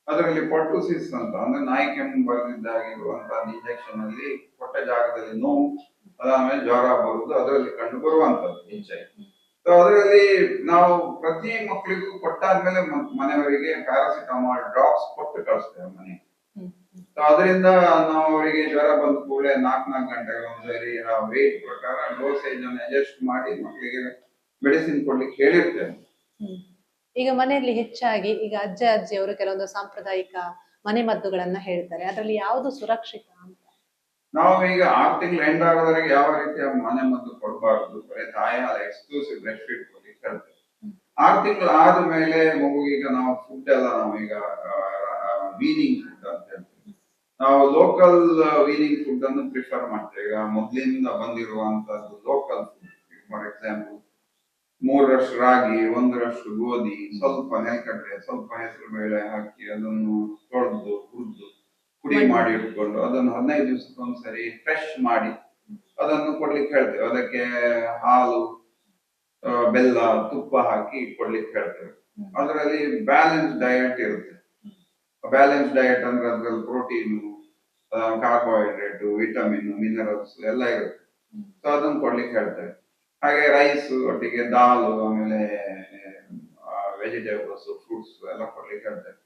ಅದರಲ್ಲಿ ಪರ್ಟುಸಿಸ್ ಅಂತ ಅಂದ್ರೆ ನಾಯಿ ಕೆಮ್ಮು ಬರ್ದಿದ್ದಾಗಿರುವಂತಹ ಇಂಜೆಕ್ಷನ್ ಅಲ್ಲಿ ಕೊಟ್ಟ ಜಾಗದಲ್ಲಿ ನೋವು, ಅದಾದ್ಮೇಲೆ ಜ್ವರ ಬರುವುದು ಅದರಲ್ಲಿ ಕಂಡು ಬರುವಂತದ್ದು ಹೆಚ್ಚಾಗಿ. ಸೊ ಅದರಲ್ಲಿ ನಾವು ಪ್ರತಿ ಮಕ್ಕಳಿಗೂ ಕೊಟ್ಟಾದ್ಮೇಲೆ ಮನೆಯವರಿಗೆ ಪ್ಯಾರಾಸಿಟಮಾಲ್ ಡ್ರಾಪ್ಸ್ ಕೊಟ್ಟು ಕಳಿಸ್ತೇವೆ ಮನೆಗೆ. ಸೊ ಅದರಿಂದ ನಾವು ಅವರಿಗೆ ಜ್ವರ ಬಂದ ಕೂಡಲೇ 4 ಗಂಟೆಗೆ ಒಂದ್ಸರಿ ಆ ವೇಟ್ ಪ್ರಕಾರ ಡೋಸೇಜ್ ಅನ್ನು ಅಡ್ಜಸ್ಟ್ ಮಾಡಿ ಮಕ್ಕಳಿಗೆ ಮೆಡಿಸಿನ್ ಕೊಡ್ಲಿಕ್ಕೆ ಹೇಳಿರ್ತೇವೆ. ಈಗ ಮನೆಯಲ್ಲಿ ಹೆಚ್ಚಾಗಿ ಈಗ ಅಜ್ಜಿ ಅವರು ಕೆಲವೊಂದು ಸಾಂಪ್ರದಾಯಿಕ ಮನೆ ಮದ್ದುಗಳನ್ನ ಹೇಳ್ತಾರೆ. ಅದರಲ್ಲಿ ಯಾವುದು ಸುರಕ್ಷಿತ ಅಂತ? ನಾವು ಈಗ 6 ತಿಂಗಳು ಎಂಡ್ ಆಗೋವರೆಗೆ ಯಾವ ರೀತಿಯ ಮನೆ ಮದ್ದು ಕೊಡಬಾರ್ದು, ಬರೀ ತಾಯಿಹಾಲ ಎಕ್ಸ್ಕ್ಲೂಸಿವ್ ಬ್ರೆಸ್ಟ್ ಫೀಡ್ ಕೊಡ್ಲಿಕ್ಕೆ ಹೇಳ್ತೇವೆ. 6 ತಿಂಗಳು ಆದ ಮೇಲೆ ಮಗುವೀಗ ನಾವು ಫುಡ್ ಎಲ್ಲ ನಾವೀಗ ವೀನಿಂಗ್ ಫುಡ್ ಅಂತ ಹೇಳ್ತೇವೆ. ನಾವು ಲೋಕಲ್ ವೀನಿಂಗ್ ಫುಡ್ ಅನ್ನು ಪ್ರಿಫರ್ ಮಾಡ್ತೇವೆ. ಈಗ ಮೊದ್ಲಿಂದ ಬಂದಿರುವಂತದ್ದು ಲೋಕಲ್ ಫುಡ್. ಫಾರ್ ಎಕ್ಸಾಂಪಲ್ 3 ರಾಗಿ, 1 ಗೋಧಿ, ಸ್ವಲ್ಪ ನೆಲಕಡಲೆ, ಸ್ವಲ್ಪ ಹೆಸರು ಬೇಳೆ ಹಾಕಿ ಅದನ್ನು ತೊಳೆದು ಹುರಿದು ಪುಡಿ ಮಾಡಿ ಇಟ್ಕೊಂಡು ಅದನ್ನು 15 ದಿವಸಕ್ಕೊಂದ್ಸರಿ ಫ್ರೆಶ್ ಮಾಡಿ ಅದನ್ನು ಕೊಡ್ಲಿಕ್ಕೆ ಹೇಳ್ತೇವೆ. ಅದಕ್ಕೆ ಹಾಲು, ಬೆಲ್ಲ, ತುಪ್ಪ ಹಾಕಿ ಕೊಡ್ಲಿಕ್ಕೆ ಹೇಳ್ತೇವೆ. ಅದರಲ್ಲಿ ಬ್ಯಾಲೆನ್ಸ್ ಡಯಟ್ ಇರುತ್ತೆ. ಬ್ಯಾಲೆನ್ಸ್ ಡಯಟ್ ಅಂದ್ರೆ ಅದ್ರಲ್ಲಿ ಪ್ರೋಟೀನು, ಕಾರ್ಬೋಹೈಡ್ರೇಟ್, ವಿಟಮಿನ್, ಮಿನರಲ್ಸ್ ಎಲ್ಲ ಇರುತ್ತೆ. ಸೊ ಅದನ್ನು ಕೊಡ್ಲಿಕ್ಕೆ ಹೇಳ್ತೇವೆ. ಹಾಗೆ ರೈಸ್ ಒಟ್ಟಿಗೆ ದಾಲು, ಆಮೇಲೆ ವೆಜಿಟೇಬಲ್ಸ್, ಫ್ರೂಟ್ಸ್ ಎಲ್ಲ ಕೊಡ್ಲಿಕ್ಕೆ ಹೇಳ್ತೇವೆ.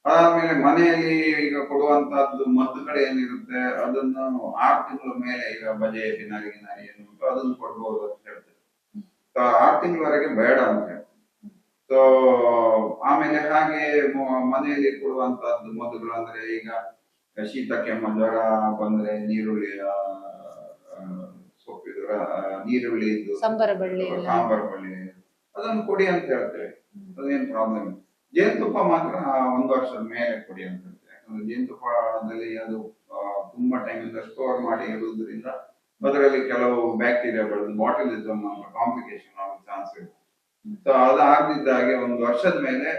ಅದಾದ್ಮೇಲೆ ಮನೆಯಲ್ಲಿ ಈಗ ಕೊಡುವಂತಹದ್ದು ಮದ್ದುಗಳು ಏನಿರುತ್ತೆ ಅದನ್ನು 6 ತಿಂಗಳ ಮೇಲೆ ಈಗ ಬಜೆ, ಬಿನಾರಿ ಏನು ಅದನ್ನು ಕೊಡ್ಬೋದು ಅಂತ ಹೇಳ್ತೇವೆ. ಸೊ 6 ತಿಂಗಳವರೆಗೆ ಬೇಡ ಅಂತ ಹೇಳ್ತೇವೆ. ಸೊ ಆಮೇಲೆ ಹಾಗೆ ಮನೆಯಲ್ಲಿ ಕೊಡುವಂತಹದ್ದು ಮದ್ದುಗಳು ಅಂದ್ರೆ ಈಗ ಶೀತ, ಕೆಮ್ಮು, ಜ್ವರ ಬಂದ್ರೆ ನೀರುಳ್ಳಿಯ ಸೊಪ್ಪಿದು, ನೀರುಳ್ಳಿದು ಸಾಂಬಾರ ಬಳ್ಳಿ ಅದನ್ನು ಕೊಡಿ ಅಂತ ಹೇಳ್ತೇವೆ. ಅದೇನ್ ಪ್ರಾಬ್ಲಮ್. ಜೇನುತುಪ್ಪ ಮಾತ್ರ 1 ವರ್ಷದ ಮೇಲೆ ಕೊಡಿ ಅಂತ ಹೇಳ್ತೇವೆ. ಯಾಕಂದ್ರೆ ಜೇನುತುಪ್ಪದಲ್ಲಿ ಅದು ತುಂಬಾ ಟೈಮಿಂದ ಸ್ಟೋರ್ ಮಾಡಿ ಇರುವುದರಿಂದ ಅದರಲ್ಲಿ ಕೆಲವು ಬ್ಯಾಕ್ಟೀರಿಯಾಗಳು ಬಾಟಲಿಸಮ್ ಕಾಂಪ್ಲಿಕೇಶನ್ ಆಗೋ ಚಾನ್ಸ್ ಇರುತ್ತೆ. ಸೊ ಅದಾಗದಿದ್ದಾಗೆ 1 ವರ್ಷದ ಮೇಲೆ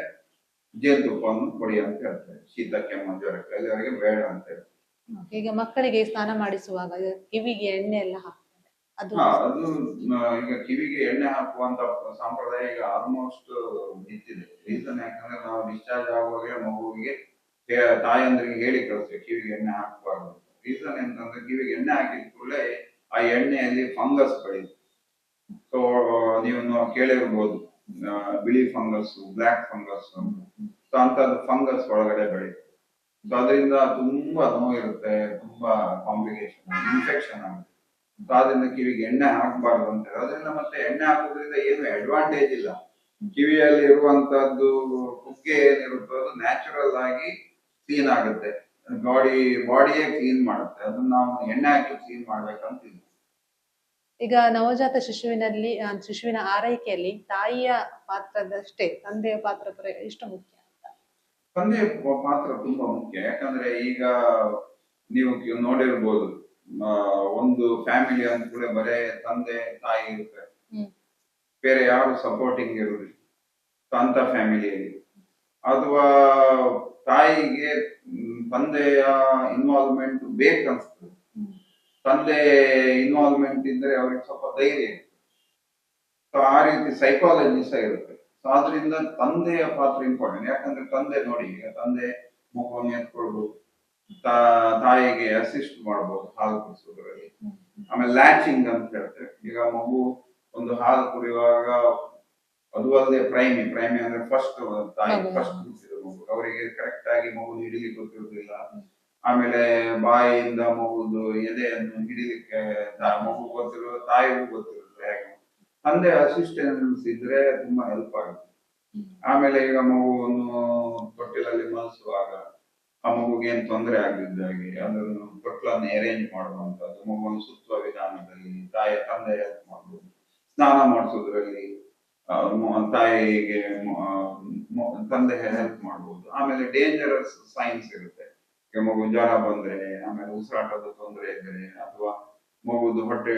ಜೇನುತುಪ್ಪವನ್ನು ಕೊಡಿ ಅಂತ ಹೇಳ್ತೇವೆ. ಶೀತ, ಕೆಮ್ಮು, ಜ್ವರಕ್ಕೆ ಅಲ್ಲಿವರೆಗೆ ಬೇಡ ಅಂತ ಹೇಳ್ತೇವೆ. ಈಗ ಮಕ್ಕಳಿಗೆ ಸ್ನಾನ ಮಾಡಿಸುವಾಗ ಕಿವಿಗೆ ಎಣ್ಣೆ ಎಲ್ಲ ಹಾಕ್ತಾರೆ. ಅದು ಈಗ ಕಿವಿಗೆ ಎಣ್ಣೆ ಹಾಕುವಂತ ಸಂಪ್ರದಾಯ ಈಗ ಆಲ್ಮೋಸ್ಟ್ ನಿಂತಿದೆ. ರೀಸನ್ ಯಾಕಂದ್ರೆ ನಾವು ಡಿಸ್ಚಾರ್ಜ್ ಆಗುವಾಗಲೇ ಮಗುವಿಗೆ ತಾಯಂದ್ರಿಗೆ ಹೇಳಿ ಕಳಿಸ್ತೇವೆ ಕಿವಿಗೆ ಎಣ್ಣೆ ಹಾಕಬಾರ್ದು. ರೀಸನ್ ಎಂತಂದ್ರೆ ಕಿವಿಗೆ ಎಣ್ಣೆ ಹಾಕಿದ ಕೂಡಲೇ ಆ ಎಣ್ಣೆಯಲ್ಲಿ ಫಂಗಸ್ ಬೆಳೆಯುತ್ತೆ. ಸೊ ನೀವು ಕೇಳಿರ್ಬೋದು ಬಿಳಿ ಫಂಗಸ್, ಬ್ಲಾಕ್ ಫಂಗಸ್ ಸೊ ಅಂತದ್ದು ಫಂಗಸ್ ಒಳಗಡೆ ಬೆಳೆಯುತ್ತೆ. ಸೊ ಅದರಿಂದ ತುಂಬಾ ನೋವು ಇರುತ್ತೆ, ತುಂಬಾ ಕಾಂಪ್ಲಿಕೇಶನ್, ಇನ್ಫೆಕ್ಷನ್ ಆಗುತ್ತೆ. ಸೊ ಅದರಿಂದ ಕಿವಿಗೆ ಎಣ್ಣೆ ಹಾಕಬಾರ್ದು ಅಂತ. ಅದರಿಂದ ಮತ್ತೆ ಎಣ್ಣೆ ಹಾಕೋದ್ರಿಂದ ಏನು ಅಡ್ವಾಂಟೇಜ್ ಇಲ್ಲ. ಕಿವಿಯಲ್ಲಿ ಇರುವಂತದ್ದು ಕುಗ್ಗೆ ಏನಿರುತ್ತೋ ಅದು ನ್ಯಾಚುರಲ್ ಆಗಿ ಕ್ಲೀನ್ ಆಗುತ್ತೆ. ಬಾಡಿಯೇ ಕ್ಲೀನ್ ಮಾಡುತ್ತೆ. ಅದನ್ನ ನಾವು ಎಣ್ಣೆ ಹಾಕಿ ಕ್ಲೀನ್ ಮಾಡ್ಬೇಕಂತಿಲ್ಲ. ಈಗ ನವಜಾತ ಶಿಶುವಿನ ಆರೈಕೆಯಲ್ಲಿ ತಾಯಿಯ ಪಾತ್ರದಷ್ಟೇ ತಂದೆಯ ಪಾತ್ರ ಎಷ್ಟು ಮುಖ್ಯ ಅಂತ? ತಂದೆಯ ಪಾತ್ರ ತುಂಬಾ ಮುಖ್ಯ. ಯಾಕಂದ್ರೆ ಈಗ ನೀವು ನೋಡಿರ್ಬೋದು ಒಂದು ಫ್ಯಾಮಿಲಿ ಅಂತ ಕೂಡ ಬರೇ ತಂದೆ ತಾಯಿ ಇರ್ತಾರೆ, ಬೇರೆ ಯಾರು ಸಪೋರ್ಟಿಂಗ್ ಇರುವುದಿಲ್ಲ. ಅಂತ ಫ್ಯಾಮಿಲಿಯಲ್ಲಿ, ಅಥವಾ ತಾಯಿಗೆ ತಂದೆಯ ಇನ್ವಾಲ್ವ್ಮೆಂಟ್ ಬೇಕನ್ಸ್ತದೆ. ತಂದೆ ಇನ್ವಾಲ್ವ್ಮೆಂಟ್ ಇದ್ರೆ ಅವ್ರಿಗೆ ಸ್ವಲ್ಪ ಧೈರ್ಯ ಇರುತ್ತೆ. ಸೊ ಆ ರೀತಿ ಸೈಕಾಲಜಿ ಸಹ ಇರುತ್ತೆ. ಸೊ ಆದ್ರಿಂದ ತಂದೆಯ ಪಾತ್ರ ಇಂಪಾರ್ಟೆಂಟ್. ಯಾಕಂದ್ರೆ ತಂದೆ ನೋಡಿ, ಈಗ ತಂದೆ ಮಗುವನ್ನು ಎತ್ಕೊಳ್ಬಹುದು, ತಾಯಿಗೆ ಅಸಿಸ್ಟ್ ಮಾಡ್ಬೋದು ಹಾಲು ಕುಡಿಸೋದ್ರಲ್ಲಿ. ಆಮೇಲೆ ಲ್ಯಾಚಿಂಗ್ ಅಂತ ಹೇಳ್ತೇವೆ. ಈಗ ಮಗು ಒಂದು ಹಾಲು ಕುಡಿಯುವಾಗ, ಅದು ಅಲ್ಲದೆ ಪ್ರೈಮಿ ಅಂದ್ರೆ ಫಸ್ಟ್ ತಾಯಿ ಫಸ್ಟ್ ಕುಡಿಸಿದ ಮಗು, ಅವರಿಗೆ ಕರೆಕ್ಟ್ ಆಗಿ ಮಗು ಹಿಡಿಲಿಕ್ಕೆ ಗೊತ್ತಿರುವುದಿಲ್ಲ. ಆಮೇಲೆ ಬಾಯಿಯಿಂದ ಮಗುದು ಎದೆಯನ್ನು ಹಿಡಿಲಿಕ್ಕೆ ಮಗು ಗೊತ್ತಿರುವ, ತಾಯಿಗೂ ಗೊತ್ತಿರುತ್ತೆ. ಹೇಗೆ ತಂದೆ ಅಸಿಸ್ಟೆನ್ಸ್ ಇದ್ರೆ ತುಂಬಾ ಹೆಲ್ಪ್ ಆಗುತ್ತೆ. ಆಮೇಲೆ ಈಗ ಮಗುವನ್ನು ತೊಟ್ಟಿಲಲ್ಲಿ ಮಲಸುವಾಗ ಆ ಮಗುಗೆ ಏನ್ ತೊಂದರೆ ಆಗದಿದ್ದಾಗೆ ಅದನ್ನು ತೊಟ್ಲನ್ನು ಅರೇಂಜ್ ಮಾಡುವಂತದ್ದು, ಮಗುವನ್ನು ಸುತ್ತುವ ವಿಧಾನದಲ್ಲಿ ತಂದೆ ಹೆಲ್ಪ್ ಮಾಡ್ಬೋದು. ಸ್ನಾನ ಮಾಡಿಸೋದ್ರಲ್ಲಿ ತಾಯಿಗೆ ತಂದೆ ಹೆಲ್ಪ್ ಮಾಡ್ಬೋದು. ಆಮೇಲೆ ಡೇಂಜರಸ್ ಸೈನ್ಸ್ ಇರುತ್ತೆ. ಈಗ ಮಗು ಜ್ವರ ಬಂದ್ರೆ, ಆಮೇಲೆ ಉಸಿರಾಟದ ತೊಂದರೆ ಇದ್ರೆ, ಅಥವಾ ಮಗುದು ಹೊಟ್ಟೆ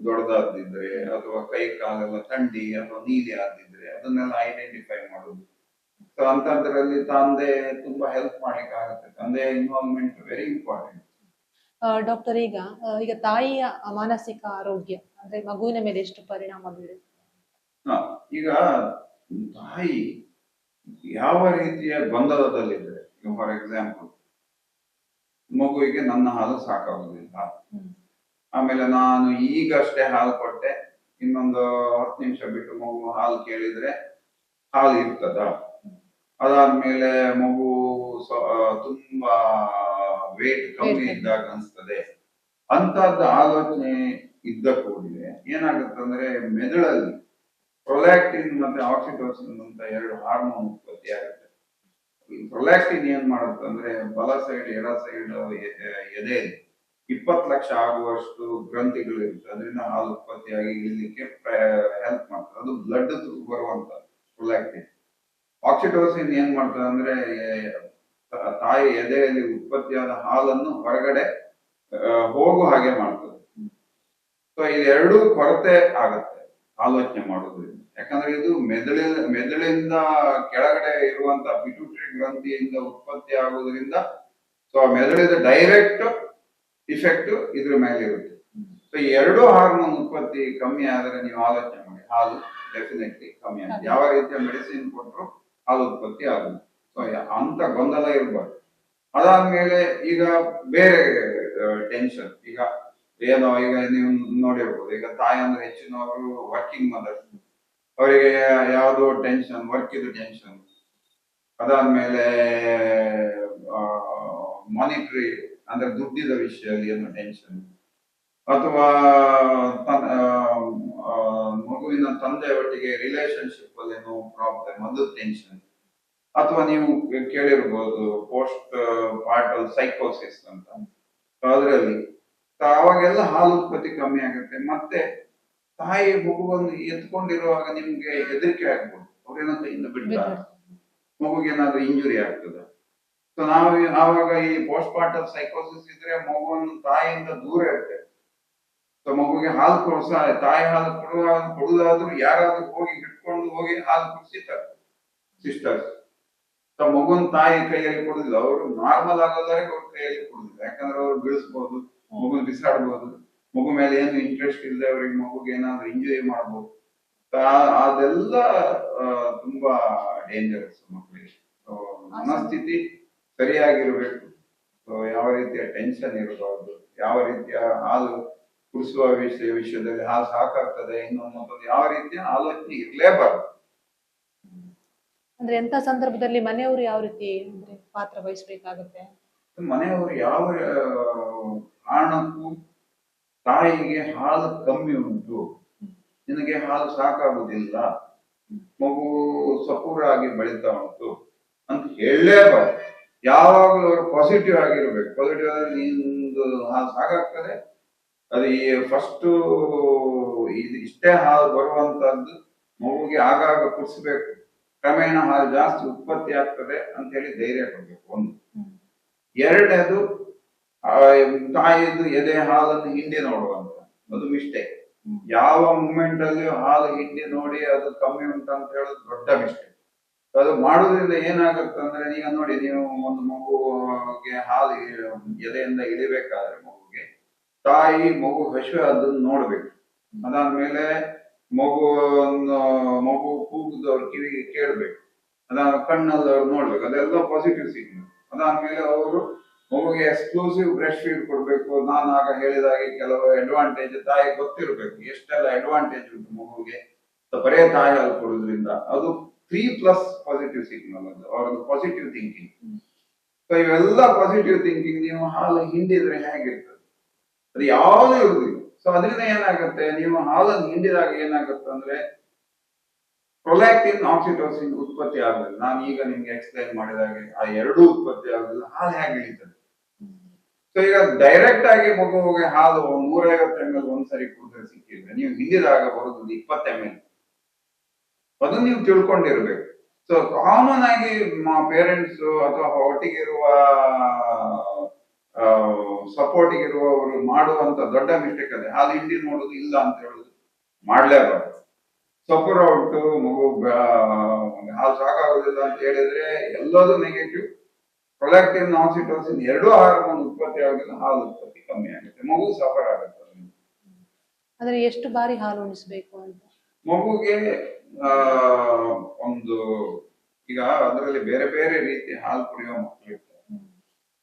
ದೊಡ್ಡದಾದಿದ್ರೆ, ಅಥವಾ ಕೈ ಕಾಲೆಲ್ಲ ಥಂಡಿ ಅಥವಾ ನೀಲಿ ಆದಿದ್ರೆ ಅದನ್ನೆಲ್ಲ ಐಡೆಂಟಿಫೈ ಮಾಡೋದು. ಸೊ ಅಂತದ್ರಲ್ಲಿ ತಂದೆ ತುಂಬಾ ಹೆಲ್ಪ್ ಮಾಡ್ಲಿಕ್ಕೆ ಆಗುತ್ತೆ. ತಂದೆ ಇನ್ವಾಲ್ವ್ಮೆಂಟ್ ವೆರಿ ಇಂಪಾರ್ಟೆಂಟ್. ಡಾಕ್ಟರ್, ಈಗ ತಾಯಿಯ ಮಾನಸಿಕ ಆರೋಗ್ಯ ಅಂದ್ರೆ ಮಗುವಿನ ಮೇಲೆ ಎಷ್ಟು ಪರಿಣಾಮ ಬೀರುತ್ತೆ? ಈಗ ತಾಯಿ ಯಾವ ರೀತಿಯ ಗೊಂದಲದಲ್ಲಿದ್ರೆ, ಈಗ ಫಾರ್ ಎಕ್ಸಾಂಪಲ್ ಮಗುವಿಗೆ ನನ್ನ ಹಾಲು ಸಾಕಾಗುದಿಲ್ಲ, ಆಮೇಲೆ ನಾನು ಈಗಷ್ಟೇ ಹಾಲು ಕೊಟ್ಟೆ, ಇನ್ನೊಂದು 10 ನಿಮಿಷ ಬಿಟ್ಟು ಮಗು ಹಾಲು ಕೇಳಿದ್ರೆ ಹಾಲು ಇರ್ತದ, ಅದಾದ್ಮೇಲೆ ಮಗು ತುಂಬಾ ವೇಟ್ ಕಮ್ಮಿ ಇದ್ದಾಗ ಅನ್ಸ್ತದೆ, ಅಂತದ್ದು ಆಲೋಚನೆ ಇದ್ದ ಕೂಡಲೇ ಏನಾಗುತ್ತಂದ್ರೆ ಮೆದುಳಲ್ಲಿ ಪ್ರೊಲ್ಯಾಕ್ಟಿನ್ ಮತ್ತೆ ಆಕ್ಸಿಟೋಸಿನ್ ಅಂತ 2 ಹಾರ್ಮೋನ್ ಉತ್ಪತ್ತಿ ಆಗುತ್ತೆ. ಪ್ರೊಲ್ಯಾಕ್ಟಿನ್ ಏನ್ ಮಾಡುತ್ತೆ ಅಂದ್ರೆ ಬಲ ಸೈಡ್ ಎಡ ಸೈಡ್ ಎದೆಯಲ್ಲಿ 20 ಲಕ್ಷ ಆಗುವಷ್ಟು ಗ್ರಂಥಿಗಳು ಇರುತ್ತೆ. ಅದರಿಂದ ಹಾಲು ಉತ್ಪತ್ತಿಯಾಗಿ ಇಳಿಲಿಕ್ಕೆ ಹೆಲ್ಪ್ ಮಾಡ್ತದೆ. ಅದು ಬ್ಲಡ್ ಬರುವಂತ ಪ್ರೊಲ್ಯಾಕ್ಟಿನ್. ಆಕ್ಸಿಟೋಸಿನ್ ಏನ್ ಮಾಡ್ತದೆ ಅಂದ್ರೆ ತಾಯಿ ಎದೆಯಲ್ಲಿ ಉತ್ಪತ್ತಿಯಾದ ಹಾಲನ್ನು ಹೊರಗಡೆ ಹೋಗು ಹಾಗೆ ಮಾಡ್ತದೆ. ಸೊ ಇದೆರಡೂ ಕೊರತೆ ಆಗತ್ತೆ ಆಲೋಚನೆ ಮಾಡೋದ್ರಿಂದ. ಯಾಕಂದ್ರೆ ಇದು ಮೆದುಳಿಂದ ಕೆಳಗಡೆ ಇರುವಂತ ಪಿಟ್ಯೂಟರಿ ಗ್ರಂಥಿಯಿಂದ ಉತ್ಪತ್ತಿ ಆಗುವುದರಿಂದ, ಸೊ ಮೆದುಳಿದ ಡೈರೆಕ್ಟ್ ಇಫೆಕ್ಟ್ ಇದ್ರ ಮೇಲೆ ಇರುತ್ತೆ. ಸೊ ಈ 2 ಹಾರ್ಮೋನ್ ಉತ್ಪತ್ತಿ ಕಮ್ಮಿ ಆದ್ರೆ ನೀವು ಆಲೋಚನೆ ಮಾಡಿ, ಹಾಲು ಡೆಫಿನೆಟ್ಲಿ ಕಮ್ಮಿ ಆಗುತ್ತೆ. ಯಾವ ರೀತಿಯ ಮೆಡಿಸಿನ್ ಕೊಟ್ಟರು ಹಾಲು ಉತ್ಪತ್ತಿ ಆಗುತ್ತೆ. ಸೊ ಅಂತ ಗೊಂದಲ ಇರಬಾರ್ದು. ಅದಾದ್ಮೇಲೆ ಈಗ ಬೇರೆ ಟೆನ್ಷನ್, ಈಗ ನೀವು ನೋಡಿರ್ಬೋದು, ಈಗ ತಾಯಿ ಅಂದ್ರೆ ಹೆಚ್ಚಿನವರು ವರ್ಕಿಂಗ್ ಮದರ್, ಅವರಿಗೆ ಯಾವ್ದೋ ಟೆನ್ಷನ್, ವರ್ಕ್ ಇದು ಟೆನ್ಷನ್. ಅದಾದ್ಮೇಲೆ ಮಾನಿಟರಿ ಅಂದ್ರೆ ದುಡ್ಡಿದ ವಿಷಯದಲ್ಲಿ ಏನೋ ಟೆನ್ಷನ್, ಅಥವಾ ಮಗುವಿನ ತಂದೆ ಒಟ್ಟಿಗೆ ರಿಲೇಶನ್ಶಿಪ್ ಅಲ್ಲಿ ಏನೋ ಪ್ರಾಬ್ಲಮ್, ಅದು ಟೆನ್ಷನ್. ಅಥವಾ ನೀವು ಕೇಳಿರ್ಬೋದು ಪೋಸ್ಟ್ ಪಾರ್ಟಲ್ ಸೈಕೋಸಿಸ್ ಅಂತ, ಅದರಲ್ಲಿ ಅವಾಗೆಲ್ಲ ಹಾಲು ಉತ್ಪತ್ತಿ ಕಮ್ಮಿ ಆಗುತ್ತೆ. ಮತ್ತೆ ತಾಯಿ ಮಗುವನ್ನು ಎತ್ಕೊಂಡಿರುವಾಗ ನಿಮ್ಗೆ ಹೆದರಿಕೆ ಆಗ್ಬೋದು, ಅವ್ರೇನೋ ಕೈಯಿಂದ ಬಿಡ್ತಾರೆ, ಮಗುಗೇನಾದ್ರೂ ಇಂಜುರಿ ಆಗ್ತದ. ಸೊ ಆವಾಗ ಈ ಪೋಸ್ಟ್ ಪಾರ್ಟಲ್ ಸೈಕೋಸಿಸ್ ಇದ್ರೆ ಮಗುವನ್ನು ತಾಯಿಯಿಂದ ದೂರ ಇರ್ತೇವೆ. ಸೊ ಮಗುಗೆ ಹಾಲು ತಾಯಿ ಹಾಲು ಕೊಡುದಾದ್ರೂ ಯಾರಾದ್ರೂ ಹೋಗಿ ಹಿಡ್ಕೊಂಡು ಹೋಗಿ ಹಾಲು ಕುಡಿಸಿತಾರೆ ಸಿಸ್ಟರ್ಸ್. ಸೊ ಮಗುನ್ ತಾಯಿ ಕೈಯಲ್ಲಿ ಕೊಡುದಿಲ್ಲ, ಅವರು ನಾರ್ಮಲ್ ಆಗೋದವರೆಗೆ ಅವ್ರ ಕೈಯಲ್ಲಿ ಕೊಡುದಿಲ್ಲ. ಯಾಕಂದ್ರೆ ಅವ್ರು ಬೀಳಿಸ್ಬೋದು, ಮಗುನ್ ಬಿಸಾಡ್ಬೋದು, ಮಗು ಮೇಲೆ ಏನು ಇಂಟ್ರೆಸ್ಟ್ ಇಲ್ಲದೆ ಅವ್ರಿಗೆ ಮಗುಗೆ ಏನಾದ್ರು ಇಂಜುರಿ ಮಾಡ್ಬೋದು. ಅದೆಲ್ಲ ತುಂಬಾ ಡೇಂಜರಸ್ ಮಕ್ಕಳಿಗೆ. ಮನಸ್ಥಿತಿ ಸರಿಯಾಗಿರ್ಬೇಕು. ಯಾವ ರೀತಿಯ ಟೆನ್ಷನ್ ಇರಬಾರ್ದು, ಯಾವ ರೀತಿಯ ಹಾಲು ಕುಡಿಸುವ ವಿಷಯದಲ್ಲಿ ಹಾಲು ಸಾಕಾಗ್ತದೆ ಇನ್ನೊಂದು ಯಾವ ರೀತಿಯ ಆಲೋಚನೆ ಇರ್ಲೇಬಾರ್ದು. ಅಂದ್ರೆ ಎಂತ ಸಂದರ್ಭದಲ್ಲಿ ಮನೆಯವರು ಯಾವ ರೀತಿ ಅಂದ್ರೆ ಪಾತ್ರ ವಹಿಸ್ಬೇಕಾಗುತ್ತೆ? ಮನೆಯವರು ಯಾವ ಕಾರಣಕ್ಕೂ ತಾಯಿಗೆ ಹಾಲು ಕಮ್ಮಿ ಉಂಟು, ನಿನಗೆ ಹಾಲು ಸಾಕಾಗುದಿಲ್ಲ, ಮಗು ಸಪೂರಾಗಿ ಬೆಳೀತಾ ಉಂಟು ಅಂತ ಹೇಳಲೇಬಾರ್ದು. ಯಾವಾಗಲೂ ಅವರು ಪಾಸಿಟಿವ್ ಆಗಿರ್ಬೇಕು. ಪಾಸಿಟಿವ್ ಆದ್ರೆ ನಿಂದು ಹಾಲು ಸಾಕಾಗ್ತದೆ, ಅದು ಫಸ್ಟ್ ಇಷ್ಟೇ ಹಾಲು ಬರುವಂತದ್ದು ಮಗುಗೆ ಆಗಾಗ ಕುಡಿಸ್ಬೇಕು, ಕ್ರಮೇಣ ಹಾಲು ಜಾಸ್ತಿ ಉತ್ಪತ್ತಿ ಆಗ್ತದೆ ಅಂತ ಹೇಳಿ ಧೈರ್ಯ ಕೊಡ್ಬೇಕು. ಒಂದು. ಎರಡನೇದು ತಾಯಿದು ಎದೆ ಹಾಲನ್ನು ಹಿಂಡಿ ನೋಡುವಂತ, ಅದು ಮಿಸ್ಟೇಕ್. ಯಾವ ಮೂಮೆಂಟ್ ಅಲ್ಲಿ ಹಾಲು ಹಿಂಡಿ ನೋಡಿ ಅದು ಕಮ್ಮಿ ಉಂಟಂತ ಹೇಳೋದು ದೊಡ್ಡ ಮಿಸ್ಟೇಕ್. ಅದು ಮಾಡೋದ್ರಿಂದ ಏನಾಗುತ್ತೆ ಅಂದ್ರೆ, ಈಗ ನೋಡಿ, ನೀವು ಒಂದು ಮಗುಗೆ ಹಾಲು ಎದೆಯಿಂದ ಇಳಿಬೇಕಾದ್ರೆ ಮಗುಗೆ ತಾಯಿ ಮಗು ಹಸಿವೆ ಅದನ್ನ ನೋಡ್ಬೇಕು. ಅದಾದ್ಮೇಲೆ ಮಗು ಕೂಗುದವ್ರ ಕಿವಿಗೆ ಕೇಳ್ಬೇಕು. ಅದಾದ ಕಣ್ಣಲ್ಲಿ ಅವ್ರು ನೋಡ್ಬೇಕು. ಅದೆಲ್ಲ ಪಾಸಿಟಿವ್ ಸಿಗ್ನಲ್. ಅದಾದ್ಮೇಲೆ ಅವರು ಮಗುಗೆ ಎಕ್ಸ್ಕ್ಲೂಸಿವ್ ಬ್ರೆಸ್ಟ್ ಫೀಡ್ ಕೊಡ್ಬೇಕು. ನಾನು ಆಗ ಹೇಳಿದಾಗೆ ಕೆಲವು ಅಡ್ವಾಂಟೇಜ್ ತಾಯಿ ಗೊತ್ತಿರ್ಬೇಕು, ಎಷ್ಟೆಲ್ಲ ಅಡ್ವಾಂಟೇಜ್ ಉಂಟು ಮಗುಗೆ ಬರೇ ತಾಯಿ ಹಾಲು ಕೊಡೋದ್ರಿಂದ. ಅದು 3+ ಪಾಸಿಟಿವ್ ಸಿಗ್ನಲ್, ಅದು ಅವ್ರದ್ದು ಪಾಸಿಟಿವ್ ಥಿಂಕಿಂಗ್. ಸೊ ಇವೆಲ್ಲ ಪಾಸಿಟಿವ್ ಥಿಂಕಿಂಗ್ ನೀವು ಹಾಲು ಹಿಂಡಿದ್ರೆ ಹೇಗಿರ್ತದೆ, ಅದು ಯಾವುದು ಇರುವುದಿಲ್ಲ. ಸೊ ಅದರಿಂದ ಏನಾಗುತ್ತೆ, ನೀವು ಹಾಲನ್ನು ಹಿಂಡಿದಾಗ ಏನಾಗುತ್ತೆ ಅಂದ್ರೆ ಪ್ರೊಲ್ಯಾಕ್ಟಿನ್, ಆಕ್ಸಿಟೋಸಿನ್ ಉತ್ಪತ್ತಿ ಆಗುದಿಲ್ಲ. ನಾನು ಈಗ ನಿಮ್ಗೆ ಎಕ್ಸ್ಪ್ಲೈನ್ ಮಾಡಿದಾಗೆ ಆ ಎರಡೂ ಉತ್ಪತ್ತಿ ಆಗುದಿಲ್ಲ, ಹಾಲು ಹೇಗೆ ಇಳಿತದೆ. ಸೊ ಈಗ ಡೈರೆಕ್ಟ್ ಆಗಿ ಮಗುವಿಗೆ ಹಾಲು 150 ml ಒಂದ್ಸರಿ ಕುಡಿದ್ರೆ ಸಿಕ್ಕಿದ್ರೆ, ನೀವು ಹಿಂಡಿದಾಗ ಬರುದು 20 ml. ಅದನ್ನ ನೀವು ತಿಳ್ಕೊಂಡಿರ್ಬೇಕು. ಸೊ ಕಾಮನ್ ಆಗಿ ಪೇರೆಂಟ್ಸ್ ಅಥವಾ ಒಟ್ಟಿಗಿರುವ ಸಪೋರ್ಟಿಗೆ ಇರುವವರು ಮಾಡುವಂತ ದೊಡ್ಡ ಮಿಸ್ಟೇಕ್ ಅದೇ, ಹಾಲು ಹಿಂಡಿ ನೋಡುದು ಇಲ್ಲ ಅಂತ ಹೇಳುದು ಮಾಡ್ಲೇಬಾರ್ದು. ಸಪೋರ ಉಂಟು ಮಗು ಹಾಲು ಸಾಕಾಗುದಿಲ್ಲ ಅಂತ ಹೇಳಿದ್ರೆ ಎಲ್ಲದೂ ನೆಗೆಟಿವ್. ಪ್ರೊಲ್ಯಾಕ್ಟಿನ್, ಆಕ್ಸಿಟೋಸಿನ್ ಎರಡೂ ಹಾರ್ಮೋನ್ ಉತ್ಪತ್ತಿ ಆಗುದಿಲ್ಲ, ಹಾಲು ಉತ್ಪತ್ತಿ ಕಮ್ಮಿ ಆಗುತ್ತೆ, ಮಗು ಸಫರ್ ಆಗುತ್ತೆ. ಅಂದ್ರೆ ಎಷ್ಟು ಬಾರಿ ಹಾಲು ಉಣಿಸ್ಬೇಕು ಅಂತ ಮಗುಗೆ ಒಂದು, ಈಗ ಅದರಲ್ಲಿ ಬೇರೆ ಬೇರೆ ರೀತಿ ಹಾಲು ಕುಡಿಯುವ ಮಕ್ಕಳು ಇರ್ತಾರೆ.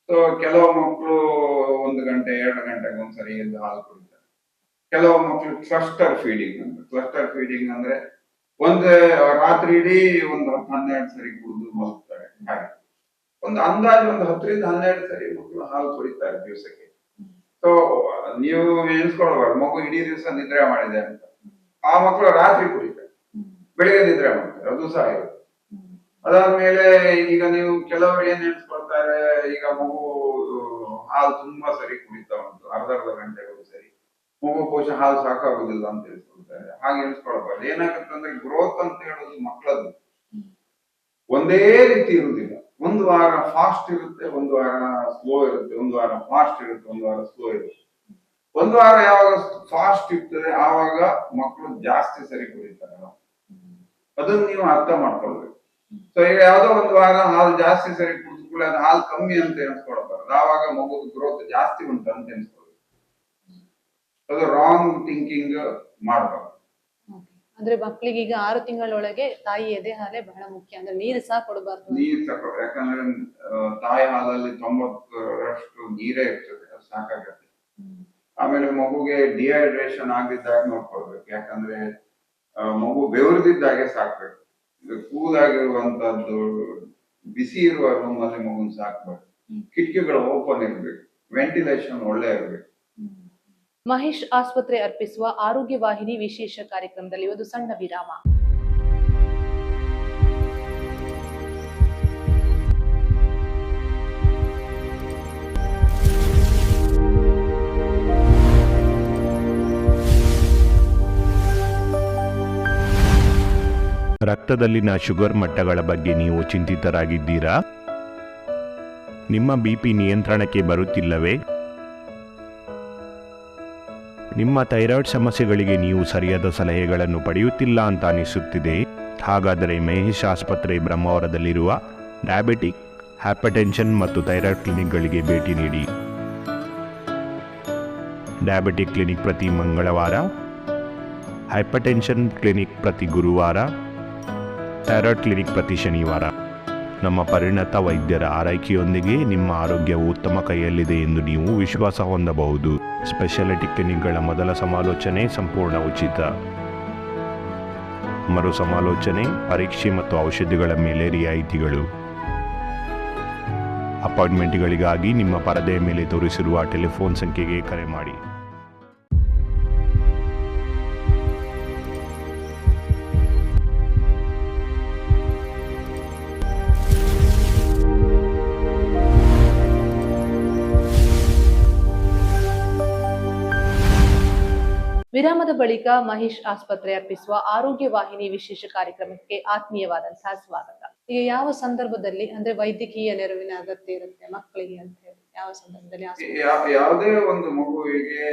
ಸೊ ಕೆಲವು ಮಕ್ಕಳು 1 ಗಂಟೆ 2 ಗಂಟೆಗೆ ಒಂದ್ಸರಿ ಎದ್ದು ಹಾಲು ಕುಡಿತಾರೆ. ಕೆಲವು ಮಕ್ಕಳು ಕ್ಲಸ್ಟರ್ ಫೀಡಿಂಗ್ ಅಂತ. ಕ್ಲಸ್ಟರ್ ಫೀಡಿಂಗ್ ಅಂದ್ರೆ ಒಂದು ರಾತ್ರಿ ಇಡೀ ಒಂದು 12 ಸರಿ ಕುಡಿದು ಮಲಗ್ತಾರೆ. ಹಾಗೆ ಒಂದು ಅಂದಾಜು ಒಂದು 10 ರಿಂದ 12 ಸರಿ ಮಕ್ಕಳು ಹಾಲು ಕುಡಿತಾರೆ ದಿವಸಕ್ಕೆ. ಸೊ ನೀವು ಎನ್ಸ್ಕೊಳ್ಬಾರ್ದು ಮಗು ಇಡೀ ದಿವಸ ನಿದ್ರೆ ಮಾಡಿದೆ ಅಂತ. ಆ ಮಕ್ಕಳು ರಾತ್ರಿ ಕುಡಿತಾರೆ, ಬೆಳಿಗ್ಗೆ ನಿದ್ರೆ ಮಾಡ್ತಾರೆ, ಅದು ಸಹ ಇರುತ್ತೆ. ಅದಾದ್ಮೇಲೆ ಈಗ ನೀವು ಕೆಲವರು ಏನ್ ಎನ್ಸ್ಕೊಳ್ತಾರೆ, ಈಗ ಮಗು ಹಾಲು ತುಂಬಾ ಸರಿ ಕುಡಿತಾ ಉಂಟು, ಅರ್ಧ ಗಂಟೆಗೆ ಸರಿ, ಮಗು ಬಹುಶಃ ಹಾಲು ಸಾಕಾಗುದಿಲ್ಲ ಅಂತ ಹೇಳ್ಕೊಳ್ತಾರೆ. ಹಾಗೆ ಎನ್ಸ್ಕೊಳ್ಬಾರ್ದು. ಏನಾಗುತ್ತೆ ಅಂದ್ರೆ ಗ್ರೋತ್ ಅಂತ ಹೇಳೋದು ಮಕ್ಕಳದ್ದು ಒಂದೇ ರೀತಿ ಇರುವುದಿಲ್ಲ. ಒಂದು ವಾರ ಫಾಸ್ಟ್ ಇರುತ್ತೆ, ಒಂದು ವಾರ ಸ್ಲೋ ಇರುತ್ತೆ, ಒಂದು ವಾರ ಫಾಸ್ಟ್ ಇರುತ್ತೆ, ಒಂದು ವಾರ ಸ್ಲೋ ಇರುತ್ತೆ. ಒಂದು ವಾರ ಯಾವಾಗ ಫಾಸ್ಟ್ ಇರ್ತದೆ ಆವಾಗ ಮಕ್ಕಳು ಜಾಸ್ತಿ ಸರಿ ಕುಡಿತಾರೆ. ಅದನ್ನ ನೀವು ಅರ್ಥ ಮಾಡ್ಕೊಳ್ಬೇಕು. ಸೊ ಈಗ ಯಾವ್ದೋ ಒಂದು ವಾರ ಹಾಲು ಜಾಸ್ತಿ ಸರಿ ಕುಡಿದ್ಕೊಳ್ಳಿ, ಅದು ಹಾಲು ಕಮ್ಮಿ ಅಂತ ಎನ್ಸ್ಕೊಳ್ಬಾರ್ದು. ಆವಾಗ ಮಗುದು ಗ್ರೋತ್ ಜಾಸ್ತಿ ಉಂಟು ಅಂತ ಎನ್ಸ್ಕೊಳ್ಬೇಕು. ಅದು ರಾಂಗ್ ಥಿಂಕಿಂಗ್ ಮಾಡಬಾರ್ದು. ಅಂದ್ರೆ ಮಕ್ಕಳಿಗೆ ಈಗ 6 ತಿಂಗಳೊಳಗೆ ತಾಯಿ ಎದೆ ಹಾಲೇ ಬಹಳ ಮುಖ್ಯ. ಅಂದ್ರೆ ನೀರು ಸಹ ಕೊಡಬಾರ್ದು. ನೀರ್ ತಗೊಳ್ಳಿ, ಯಾಕಂದ್ರೆ ತಾಯಿ ಹಾಲಲ್ಲಿ 90% ನೀರೇ ಇರ್ತದೆ, ಅದು ಸಾಕಾಗತ್ತೆ. ಆಮೇಲೆ ಮಗುಗೆ ಡಿಹೈಡ್ರೇಷನ್ ಆಗಿದ್ದಾಗ ನೋಡ್ಕೊಳ್ಬೇಕು. ಯಾಕಂದ್ರೆ ಮಗು ಬೆವರಿದ್ದಾಗೆ ಸಾಕ್ಬೇಕು. ಕೂಲ್ ಆಗಿರುವಂತದ್ದು ಬಿಸಿ ಇರುವ ರೂಮ್ ಅಲ್ಲಿ ಮಗುನ್ ಸಾಕ್ಬೇಕು. ಕಿಟಕಿಗಳು ಓಪನ್ ಇರ್ಬೇಕು, ವೆಂಟಿಲೇಷನ್ ಒಳ್ಳೆ ಇರ್ಬೇಕು. ಮಹೇಶ್ ಆಸ್ಪತ್ರೆ ಅರ್ಪಿಸುವ ಆರೋಗ್ಯ ವಾಹಿನಿ ವಿಶೇಷ ಕಾರ್ಯಕ್ರಮದಲ್ಲಿ ಒಂದು ಸಣ್ಣ ವಿರಾಮ. ರಕ್ತದಲ್ಲಿನ ಶುಗರ್ ಮಟ್ಟಗಳ ಬಗ್ಗೆ ನೀವು ಚಿಂತಿತರಾಗಿದ್ದೀರಾ? ನಿಮ್ಮ ಬಿಪಿ ನಿಯಂತ್ರಣಕ್ಕೆ ಬರುತ್ತಿಲ್ಲವೇ? ನಿಮ್ಮ ಥೈರಾಯ್ಡ್ ಸಮಸ್ಯೆಗಳಿಗೆ ನೀವು ಸರಿಯಾದ ಸಲಹೆಗಳನ್ನು ಪಡೆಯುತ್ತಿಲ್ಲ ಅಂತ ಅನಿಸುತ್ತಿದೆ? ಹಾಗಾದರೆ ಮಹೇಶ್ ಆಸ್ಪತ್ರೆ ಬ್ರಹ್ಮಾವರದಲ್ಲಿರುವ ಡಯಾಬಿಟಿಕ್, ಹೈಪರ್ಟೆನ್ಷನ್ ಮತ್ತು ಥೈರಾಯ್ಡ್ ಕ್ಲಿನಿಕ್ಗಳಿಗೆ ಭೇಟಿ ನೀಡಿ. ಡಯಾಬಿಟಿಕ್ ಕ್ಲಿನಿಕ್ ಪ್ರತಿ ಮಂಗಳವಾರ, ಹೈಪರ್ಟೆನ್ಷನ್ ಕ್ಲಿನಿಕ್ ಪ್ರತಿ ಗುರುವಾರ, ಥೈರಾಯ್ಡ್ ಕ್ಲಿನಿಕ್ ಪ್ರತಿ ಶನಿವಾರ. ನಮ್ಮ ಪರಿಣತ ವೈದ್ಯರ ಆರೈಕೆಯೊಂದಿಗೆ ನಿಮ್ಮ ಆರೋಗ್ಯವು ಉತ್ತಮ ಕೈಯಲ್ಲಿದೆ ಎಂದು ನೀವು ವಿಶ್ವಾಸ ಹೊಂದಬಹುದು. ಸ್ಪೆಷಾಲಿಟಿ ಕ್ಲಿನಿಕ್ಗಳ ಮೊದಲ ಸಮಾಲೋಚನೆ ಸಂಪೂರ್ಣ ಉಚಿತ. ಮರು ಸಮಾಲೋಚನೆ, ಪರೀಕ್ಷೆ ಮತ್ತು ಔಷಧಿಗಳ ಮೇಲೆ ರಿಯಾಯಿತಿಗಳು. ಅಪಾಯಿಂಟ್ಮೆಂಟ್ಗಳಿಗಾಗಿ ನಿಮ್ಮ ಪರದೆಯ ಮೇಲೆ ತೋರಿಸಿರುವ ಟೆಲಿಫೋನ್ ಸಂಖ್ಯೆಗೆ ಕರೆ ಮಾಡಿ. ವಿರಾಮದ ಬಳಿಕ ಮಹೇಶ್ ಆಸ್ಪತ್ರೆ ಅರ್ಪಿಸುವ ಆರೋಗ್ಯ ವಾಹಿನಿ ವಿಶೇಷ ಕಾರ್ಯಕ್ರಮಕ್ಕೆ ಆತ್ಮೀಯವಾದಂತಹ ಸ್ವಾಗತ. ಈಗ ಯಾವ ಸಂದರ್ಭದಲ್ಲಿ ಅಂದ್ರೆ ವೈದ್ಯಕೀಯ ನೆರವಿನ ಅಗತ್ಯ ಇರುತ್ತೆ ಮಕ್ಕಳಿಗೆ ಅಂತ ಹೇಳಿ, ಯಾವ ಸಂದರ್ಭದಲ್ಲಿ ಯಾವುದೇ ಒಂದು ಮಗುವಿಗೆ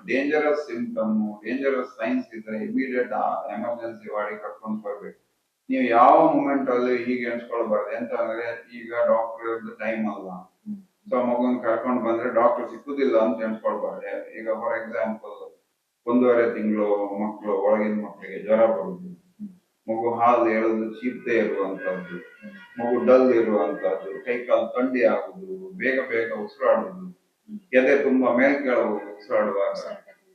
ಡೇಂಜರಸ್ ಸಿಂಪ್ಟಮ್, ಡೇಂಜರಸ್ ಸೈನ್ಸ್ ಇದ್ರೆ ಇಮಿಡಿಯೇಟ್ ಎಮರ್ಜೆನ್ಸಿ ವಾರ್ಡಿಗೆ ಕರ್ಕೊಂಡು ಬರ್ಬೇಕು. ನೀವು ಯಾವ ಮೂಮೆಂಟ್ ಅಲ್ಲಿ ಹೀಗೆ ಎಣಿಸ್ಕೊಳ್ಬಾರ್ದು. ಎಂತ ಅಂದ್ರೆ ಈಗ ಡಾಕ್ಟರ್ ಟೈಮ್ ಅಲ್ಲ, ಸೊ ಮಗುನ್ ಕರ್ಕೊಂಡು ಬಂದ್ರೆ ಡಾಕ್ಟರ್ ಸಿಕ್ಕುದಿಲ್ಲ ಅಂತ ಎಣಿಸ್ಕೊಳ್ಬಾರ್ದು. ಈಗ ಫಾರ್ ಎಕ್ಸಾಂಪಲ್ 1.5 ತಿಂಗಳು ಮಕ್ಕಳು, ಒಳಗಿನ ಮಕ್ಕಳಿಗೆ ಜ್ವರ ಬರುದು, ಮಗು ಹಾಲು ಎಳೆದು ಚೀಪ್ತೆ ಇರುವಂತದ್ದು, ಮಗು ಡಲ್ ಇರುವಂತದ್ದು, ಕೈಕಾಲು ಥಂಡಿ ಆಗುದು, ಬೇಗ ಬೇಗ ಉಸಿರಾಡುದು, ಎದೆ ತುಂಬಾ ಮೇಲ್ ಕೆಳಗೆ ಉಸಿರಾಡುವಾಗ,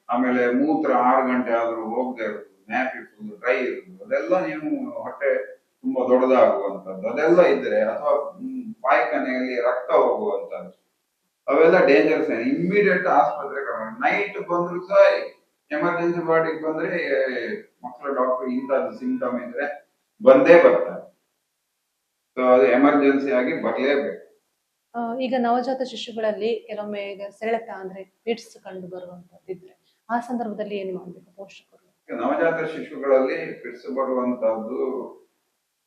ಆಮೇಲೆ ಮೂತ್ರ 6 ಗಂಟೆ ಆದ್ರೂ ಹೋಗದೆ ಇರುದು, ನ್ಯಾಪಿ ಫುಲ್ ಡ್ರೈ ಇರುದು, ಅದೆಲ್ಲ ನೀವು ಹೊಟ್ಟೆ ತುಂಬಾ ದೊಡ್ಡದಾಗುವಂತದ್ದು ಅದೆಲ್ಲ ಇದ್ರೆ, ಅಥವಾ ಪಾಯ್ಖಾನೆಯಲ್ಲಿ ರಕ್ತ ಹೋಗುವಂತದ್ದು, ಅವೆಲ್ಲ ಡೇಂಜರ್ ಸೈನ್. ಇಮ್ಮಿಡಿಯೇಟ್ ಆಸ್ಪತ್ರೆಗೆ ನೈಟ್ ಬಂದ್ರು ಸಹ ಎಮರ್ಜೆನ್ಸಿ ವಾರ್ಡಿಗೆ ಬಂದ್ರೆ ಮಕ್ಕಳ ಡಾಕ್ಟರ್ ಇಂಥದ್ದು ಸಿಂಪ್ಟಮ್ ಇದ್ರೆ ಬಂದೇ ಬರ್ತಾರೆ. ಸೊ ಅದು ಎಮರ್ಜೆನ್ಸಿ ಆಗಿ ಬರ್ಲೇಬೇಕು. ಈಗ ನವಜಾತ ಶಿಶುಗಳಲ್ಲಿ ಕೆಲವೊಮ್ಮೆ ಈಗ ಸೆಳೆತ ಅಂದ್ರೆ ಫಿಟ್ಸ್ ಕಂಡು ಬರುವಂತದ್ದಿದ್ರೆ ಆ ಸಂದರ್ಭದಲ್ಲಿ ಏನು ಮಾಡ್ಬೇಕು ಪೋಷಕರು? ನವಜಾತ ಶಿಶುಗಳಲ್ಲಿ ಫಿಟ್ಸ್ ಬರುವಂತದ್ದು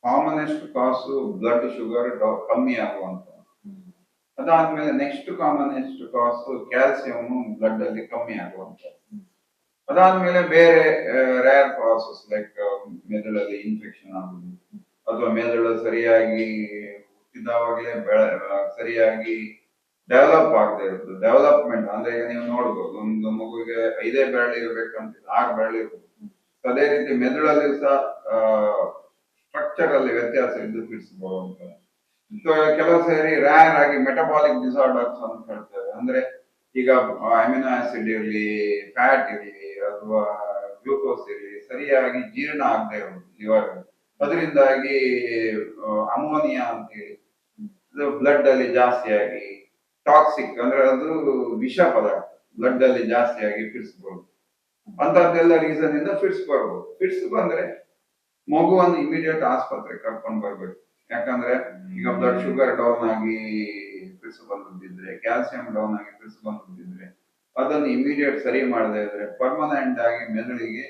ಕಾಮನೆಸ್ಟ್ ಕಾಸು ಬ್ಲಡ್ ಶುಗರ್ ಕಮ್ಮಿ ಆಗುವಂತ. ಅದಾದ್ಮೇಲೆ ನೆಕ್ಸ್ಟ್ ಕಾಮನೆಸ್ಟ್ ಕಾಸು ಕ್ಯಾಲ್ಸಿಯಂ ಬ್ಲಡ್ ಅಲ್ಲಿ ಕಮ್ಮಿ ಆಗುವಂತ. ಅದಾದ್ಮೇಲೆ ಬೇರೆ ರೇರ್ ಕಾಸಸ್ ಲೈಕ್ ಮೆದುಳಲ್ಲಿ ಇನ್ಫೆಕ್ಷನ್ ಆಗುದು, ಅಥವಾ ಮೆದುಳು ಸರಿಯಾಗಿ ಹುಟ್ಟಿದವಾಗಲೇ ಸರಿಯಾಗಿ ಡೆವಲಪ್ ಆಗದೆ ಇರುದು. ಡೆವಲಪ್ಮೆಂಟ್ ಅಂದ್ರೆ ಈಗ ನೀವು ನೋಡ್ಬೋದು, ಒಂದು ಮಗುವಿಗೆ 5 ಬೆರಳು ಇರ್ಬೇಕಂತ 6 ಬೆರಳು ಇರ್ಬೋದು. ಅದೇ ರೀತಿ ಮೆದುಳಲ್ಲಿ ಸಹ ಸ್ಟ್ರಕ್ಚರ್ ಅಲ್ಲಿ ವ್ಯತ್ಯಾಸ ಇದ್ದು ಫಿಟ್ಸ್ ಬರುವಂತ. ಕೆಲವು ಸೇರಿ ರ್ಯಾರ್ ಆಗಿ ಮೆಟಬಾಲಿಕ್ ಡಿಸಾರ್ಡರ್ಸ್ ಅಂತ ಹೇಳ್ತೇವೆ. ಅಂದ್ರೆ ಈಗ ಅಮಿನೋ ಆಸಿಡ್ ಇರಲಿ, ಫ್ಯಾಟ್ ಇರಲಿ, ಅಥವಾ ಗ್ಲೂಕೋಸ್ ಇರಲಿ ಸರಿಯಾಗಿ ಜೀರ್ಣ ಆಗದೆ ಇರೋದು ಲಿವರ್, ಅದರಿಂದಾಗಿ ಅಮೋನಿಯಾ ಅಂತ ಹೇಳಿ ಬ್ಲಡ್ ಅಲ್ಲಿ ಜಾಸ್ತಿ ಆಗಿ ಟಾಕ್ಸಿಕ್ ಅಂದ್ರೆ ಅದು ವಿಷ ಪದಾರ್ಥ ಬ್ಲಡ್ ಅಲ್ಲಿ ಜಾಸ್ತಿ ಆಗಿ ಫಿಟ್ಸ್ ಬರುದು. ಅಂತದ್ದೆಲ್ಲ ರೀಸನ್ ಇಂದ ಫಿಟ್ಸ್ ಬರ್ಬೋದು. ಫಿಟ್ಸ್ ಬಂದ್ರೆ ಮಗುವನ್ನು ಇಮಿಡಿಯೇಟ್ ಆಸ್ಪತ್ರೆಗೆ ಕರ್ಕೊಂಡು ಬರ್ಬೇಕು. ಯಾಕಂದ್ರೆ ಈಗ ಬ್ಲಡ್ ಶುಗರ್ ಡೌನ್ ಆಗಿ ಫಿಟ್ಸ್ ಬಂದಿದ್ರೆ, ಕ್ಯಾಲ್ಸಿಯಂ ಡೌನ್ ಆಗಿ ಫಿಟ್ಸ್ ಬಂದಿದ್ರೆ, ಅದನ್ನು ಇಮಿಡಿಯೇಟ್ ಸರಿ ಮಾಡದೇ ಇದ್ರೆ ಪರ್ಮನೆಂಟ್ ಆಗಿ ಮೆದುಳಿಗೆ